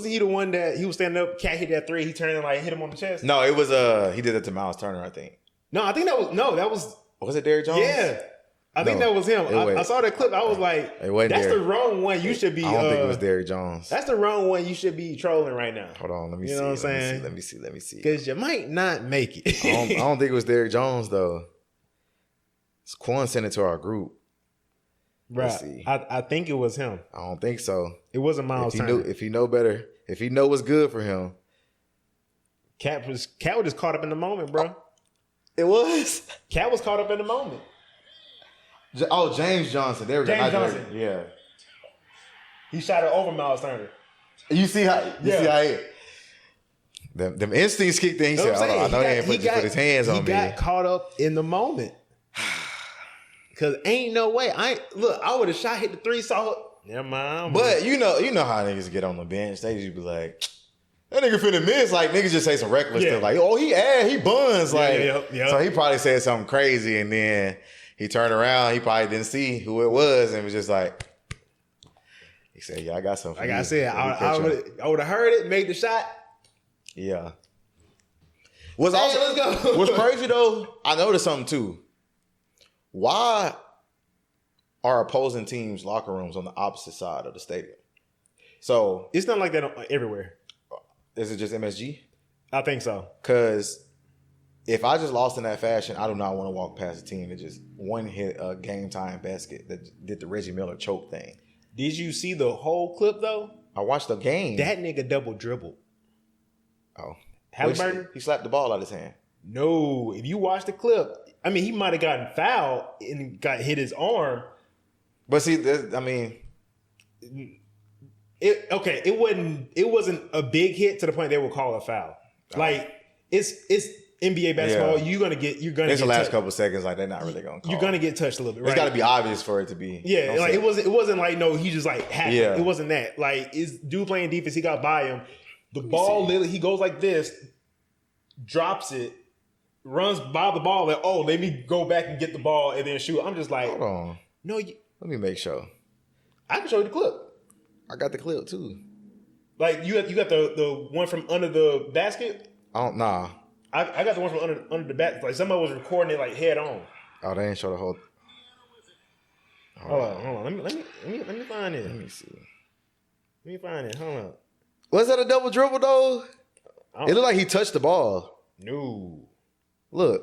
he the one that he was standing up, Cat hit that 3, he turned and like hit him on the chest? No, it was he did it to Miles Turner, I think. No, I think that was Was it Derrick Jones? Yeah. I think that was him. I saw that clip. I was like, that's the wrong one. You should be. I don't think it was Derrick Jones. That's the wrong one. You should be trolling right now. Hold on, let me see. You know what I'm saying? Let me see. Because you might not make it. I don't think it was Derrick Jones though. Quan sent it to our group. Right. I think it was him. I don't think so. It wasn't Miles Turner. If he know better, if he know what's good for him. Cat was just caught up in the moment, bro. It was? Cat was caught up in the moment. James Johnson. There we go. James Johnson. Yeah. He shot it over Miles Turner. You see how them instincts kicked in. He said, I know he ain't put his hands on me. He got caught up in the moment. Cause ain't no way. I would have hit the 3, saw never mind. But you know how niggas get on the bench. They just be like, that nigga finna miss. Like niggas just say some reckless stuff. Like, he buns. Like, so he probably said something crazy, and then he turned around. He probably didn't see who it was, and was just like, he said, "Yeah, I got something." Like I said, I would have heard it, made the shot. Yeah. Let's go. What's crazy though? I noticed something too. Why are opposing teams' locker rooms on the opposite side of the stadium? So it's not like that everywhere. Is it just MSG? I think so. Because if I just lost in that fashion, I do not want to walk past a team that just one hit a game time basket that did the Reggie Miller choke thing. Did you see the whole clip though? I watched the game. That nigga double dribbled. Oh, Halliburton? He slapped the ball out of his hand. No, if you watch the clip, I mean, he might have gotten fouled and hit his arm. But see, it wasn't a big hit to the point they would call a foul. Like it's NBA basketball, you're gonna It's the last couple seconds, like they're not really gonna call. You're gonna get touched a little bit, right? It's gotta be obvious for it to be. Yeah, like it wasn't like no, he just like hacked Yeah. it. It wasn't that. Like is dude playing defense, he got by him. The ball literally he goes like this, drops it, runs by the ball, like, oh, let me go back and get the ball and then shoot. I'm just like, hold on. No, let me make sure. I can show you the clip. I got the clip too. Like you got the one from under the basket? Nah. I got the one from under the basket. Like somebody was recording it like head on. Oh, they ain't show the whole. Hold on. Let me find it. Let me see. Let me find it. Hold on. Was that a double dribble though? It looked like he touched the ball. No. Look.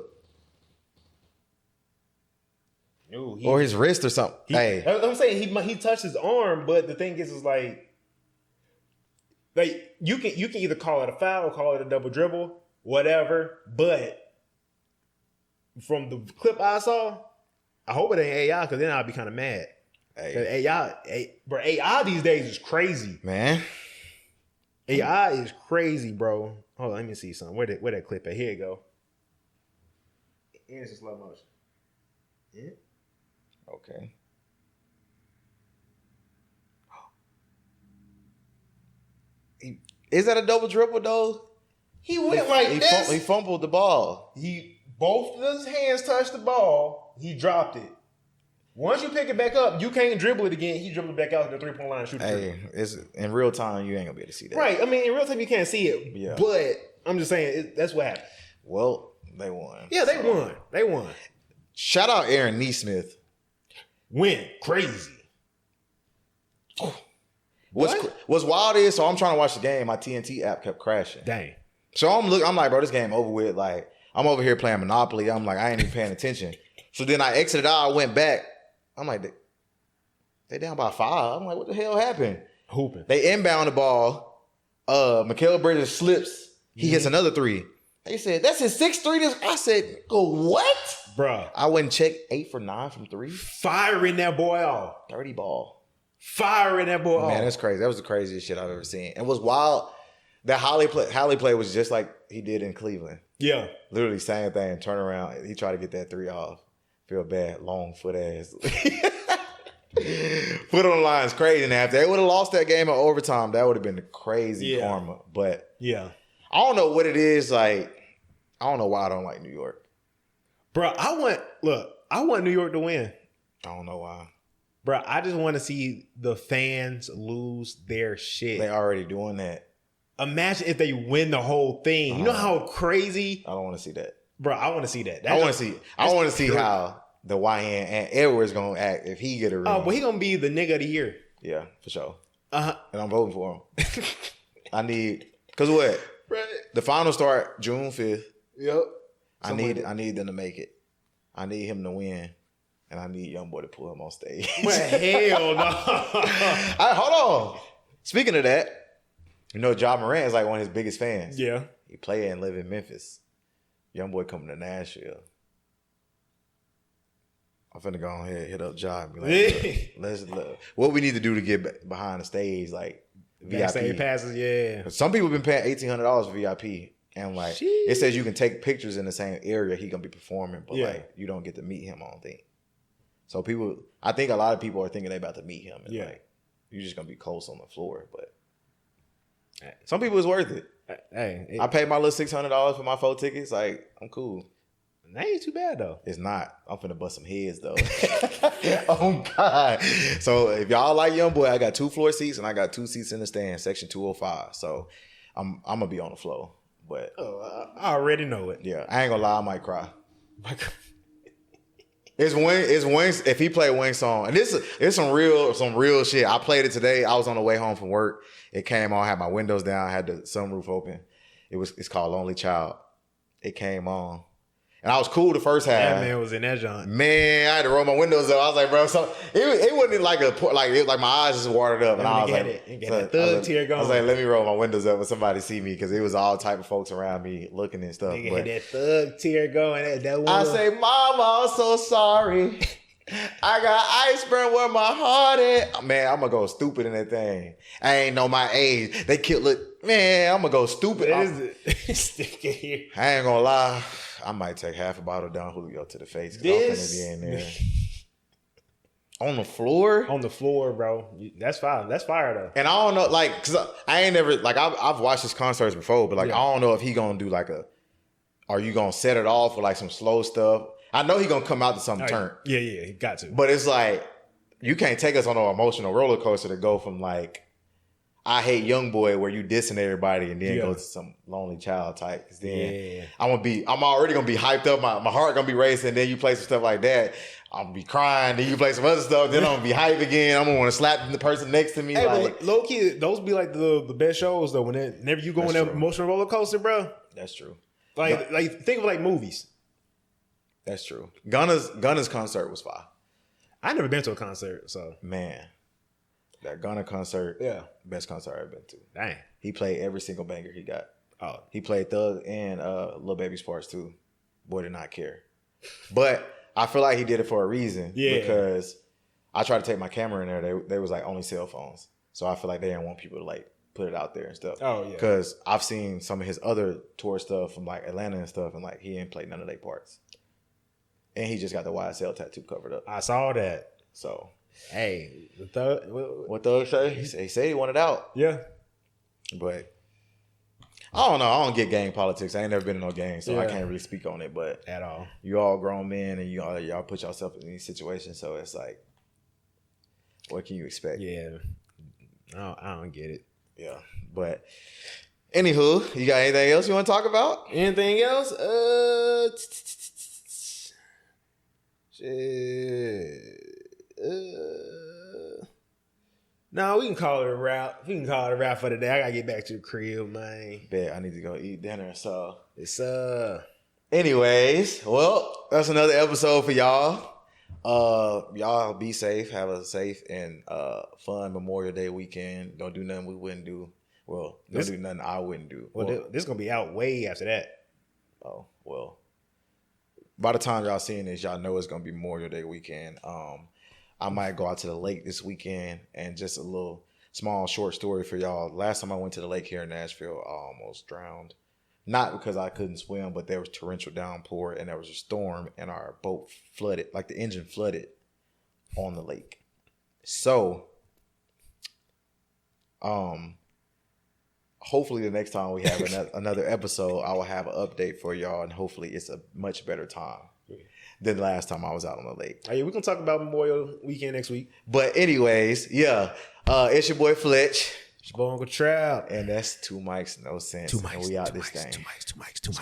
No. Or his wrist or something. Hey. I'm saying he touched his arm, but the thing is like you can either call it a foul or call it a double dribble, whatever. But from the clip I saw, I hope it ain't AI because then I'll be kind of mad. Hey. AI these days is crazy, man. AI is crazy, bro. Hold on, let me see something. Where that clip at? Here you go. And it's in slow motion. Yeah. Okay. Is that a double dribble though? He went like this. He fumbled the ball. Both of his hands touched the ball. He dropped it. Once you pick it back up, you can't dribble it again. He dribbled back out to the 3-point line and shoot it. It's in real time. You ain't gonna be able to see that. Right. I mean, in real time you can't see it. Yeah. But I'm just saying that's what happened. Well, they won. Yeah, they won. They won. Shout out Aaron Neesmith. Win crazy. What's wild is, so I'm trying to watch the game. My TNT app kept crashing. Dang. So I'm like, bro, this game over with. Like, I'm over here playing Monopoly. I'm like, I ain't even paying attention. So then I exited out. I went back. I'm like, they down by 5. I'm like, what the hell happened? Hooping. They inbound the ball. Mikal Bridges slips. He hits another 3. They said, that's his 6th 3. I said, go what? Bruh. I went and checked 8 for 9 from 3. Firing that boy off. Dirty ball. Firing that boy off. Man, that's crazy. That was the craziest shit I've ever seen. And what's wild, that Holly play was just like he did in Cleveland. Yeah. Literally same thing. Turn around. He tried to get that 3 off. Feel bad. Long foot ass. Foot on the line is crazy. And if they would have lost that game in overtime, that would have been crazy karma. But yeah, I don't know what it is. Like, I don't know why I don't like New York. Bro, I want New York to win. I don't know why. Bro, I just want to see the fans lose their shit. They already doing that. Imagine if they win the whole thing. You know how crazy? I don't want to see that. Bro, I want to see that. I want to see how the YN and Edwards gonna act if he get a ring. Oh, but he gonna be the nigga of the year. Yeah, for sure. And I'm voting for him. Cause what? Right. The finals start June 5th. Yep. I need them to make it. I need him to win. And I need YoungBoy to pull him on stage. Well, hell no. Hold on. Speaking of that, you know, Ja Morant is like one of his biggest fans. Yeah. He play and live in Memphis. YoungBoy coming to Nashville. I'm finna go ahead, hit up Ja and be like, let's what we need to do to get behind the stage, like VIP. Backstage passes, yeah. Some people have been paying $1,800 for VIP. And like, it says you can take pictures in the same area he gonna be performing, but like, you don't get to meet him, I don't think. So I think a lot of people are thinking they about to meet him. And like, you're just gonna be close on the floor, but some people it's worth it. Hey, I paid my little $600 for my 4 tickets. Like, I'm cool. That ain't too bad though. It's not. I'm finna bust some heads though. Oh God. So if y'all like YoungBoy, I got 2 floor seats and I got 2 seats in the stand, section 205. So I'm gonna be on the floor. But I already know it. Yeah, I ain't gonna lie, I might cry. It's Wings. If he played Wings song, and it's some real shit. I played it today. I was on the way home from work. It came on. I had my windows down. I had the sunroof open. It's called Lonely Child. It came on. And I was cool the first half. That man was in that joint. Man, I had to roll my windows up. I was like, bro, it wasn't like my eyes just watered up. And I was like, that thug tear going. I was like, let me roll my windows up when somebody see me because it was all type of folks around me looking and stuff. Nigga had that thug tear going. That one I say, Mama, I'm so sorry. I got iceberg where my heart at. Man, I'm gonna go stupid in that thing. I ain't know my age. They killed it. Man, I'm gonna go stupid. Stick it here. I ain't gonna lie. I might take half a bottle of Don Julio to the face. I'm finna be in there. On the floor? On the floor, bro. That's fire. That's fire, though. And I don't know, like, because I ain't never, like, I've watched his concerts before, but, like, I don't know if he gonna do, like, are you gonna set it off with, like, some slow stuff? I know he gonna come out to some turn. Yeah, he got to. But it's like, you can't take us on an emotional roller coaster to go from, like, I Hate Young Boy where you dissing everybody and then go to some Lonely Child type. Cause then I'm already gonna be hyped up. My heart gonna be racing. And then you play some stuff like that. I'm gonna be crying. Then you play some other stuff. Then I'm gonna be hyped again. I'm gonna want to slap the person next to me. Hey, like, low key, those be like the best shows though. Whenever you go on that emotional roller coaster, bro. That's true. Like think of like movies. That's true. Gunna's concert was fire. I never been to a concert, so man. That Gunna concert, best concert I've ever been to. Dang. He played every single banger he got. Oh. He played Thug and Lil Baby's parts too. Boy did not care. But I feel like he did it for a reason. Yeah. Because I tried to take my camera in there. They was like only cell phones. So I feel like they didn't want people to like put it out there and stuff. Oh, yeah. Because I've seen some of his other tour stuff from like Atlanta and stuff, and like he didn't play none of their parts. And he just got the YSL tattoo covered up. I saw that. So... Hey, the Thug. What Thug say? He said he wanted out. Yeah, but I don't know. I don't get gang politics. I ain't never been in no gang, so I can't really speak on it. But at all, you all grown men, and y'all put yourself in these situations. So it's like, what can you expect? Yeah, I don't get it. Yeah, but anywho, you got anything else you want to talk about? Anything else? Shit. No, we can call it a wrap. We can call it a wrap for today. I gotta get back to the crib, man. Bet I need to go eat dinner. So it's anyways, well, that's another episode for y'all. Y'all be safe. Have a safe and fun Memorial Day weekend. Don't do nothing we wouldn't do. Well, don't do nothing I wouldn't do. Well, this is gonna be out way after that. Oh well. By the time y'all seeing this, y'all know it's gonna be Memorial Day weekend. I might go out to the lake this weekend, and just a little small short story for y'all. Last time I went to the lake here in Nashville, I almost drowned. Not because I couldn't swim, but there was torrential downpour and there was a storm and our boat flooded, like the engine flooded on the lake. So, hopefully the next time we have another episode, I will have an update for y'all, and hopefully it's a much better time than the last time I was out on the lake. Oh, yeah, we're going to talk about Memorial Weekend next week. But anyways, it's your boy Fletch. It's your boy Uncle Trout. And that's 2 mics, no sense. 2 mics. And we out two this mics, thing. 2 mics.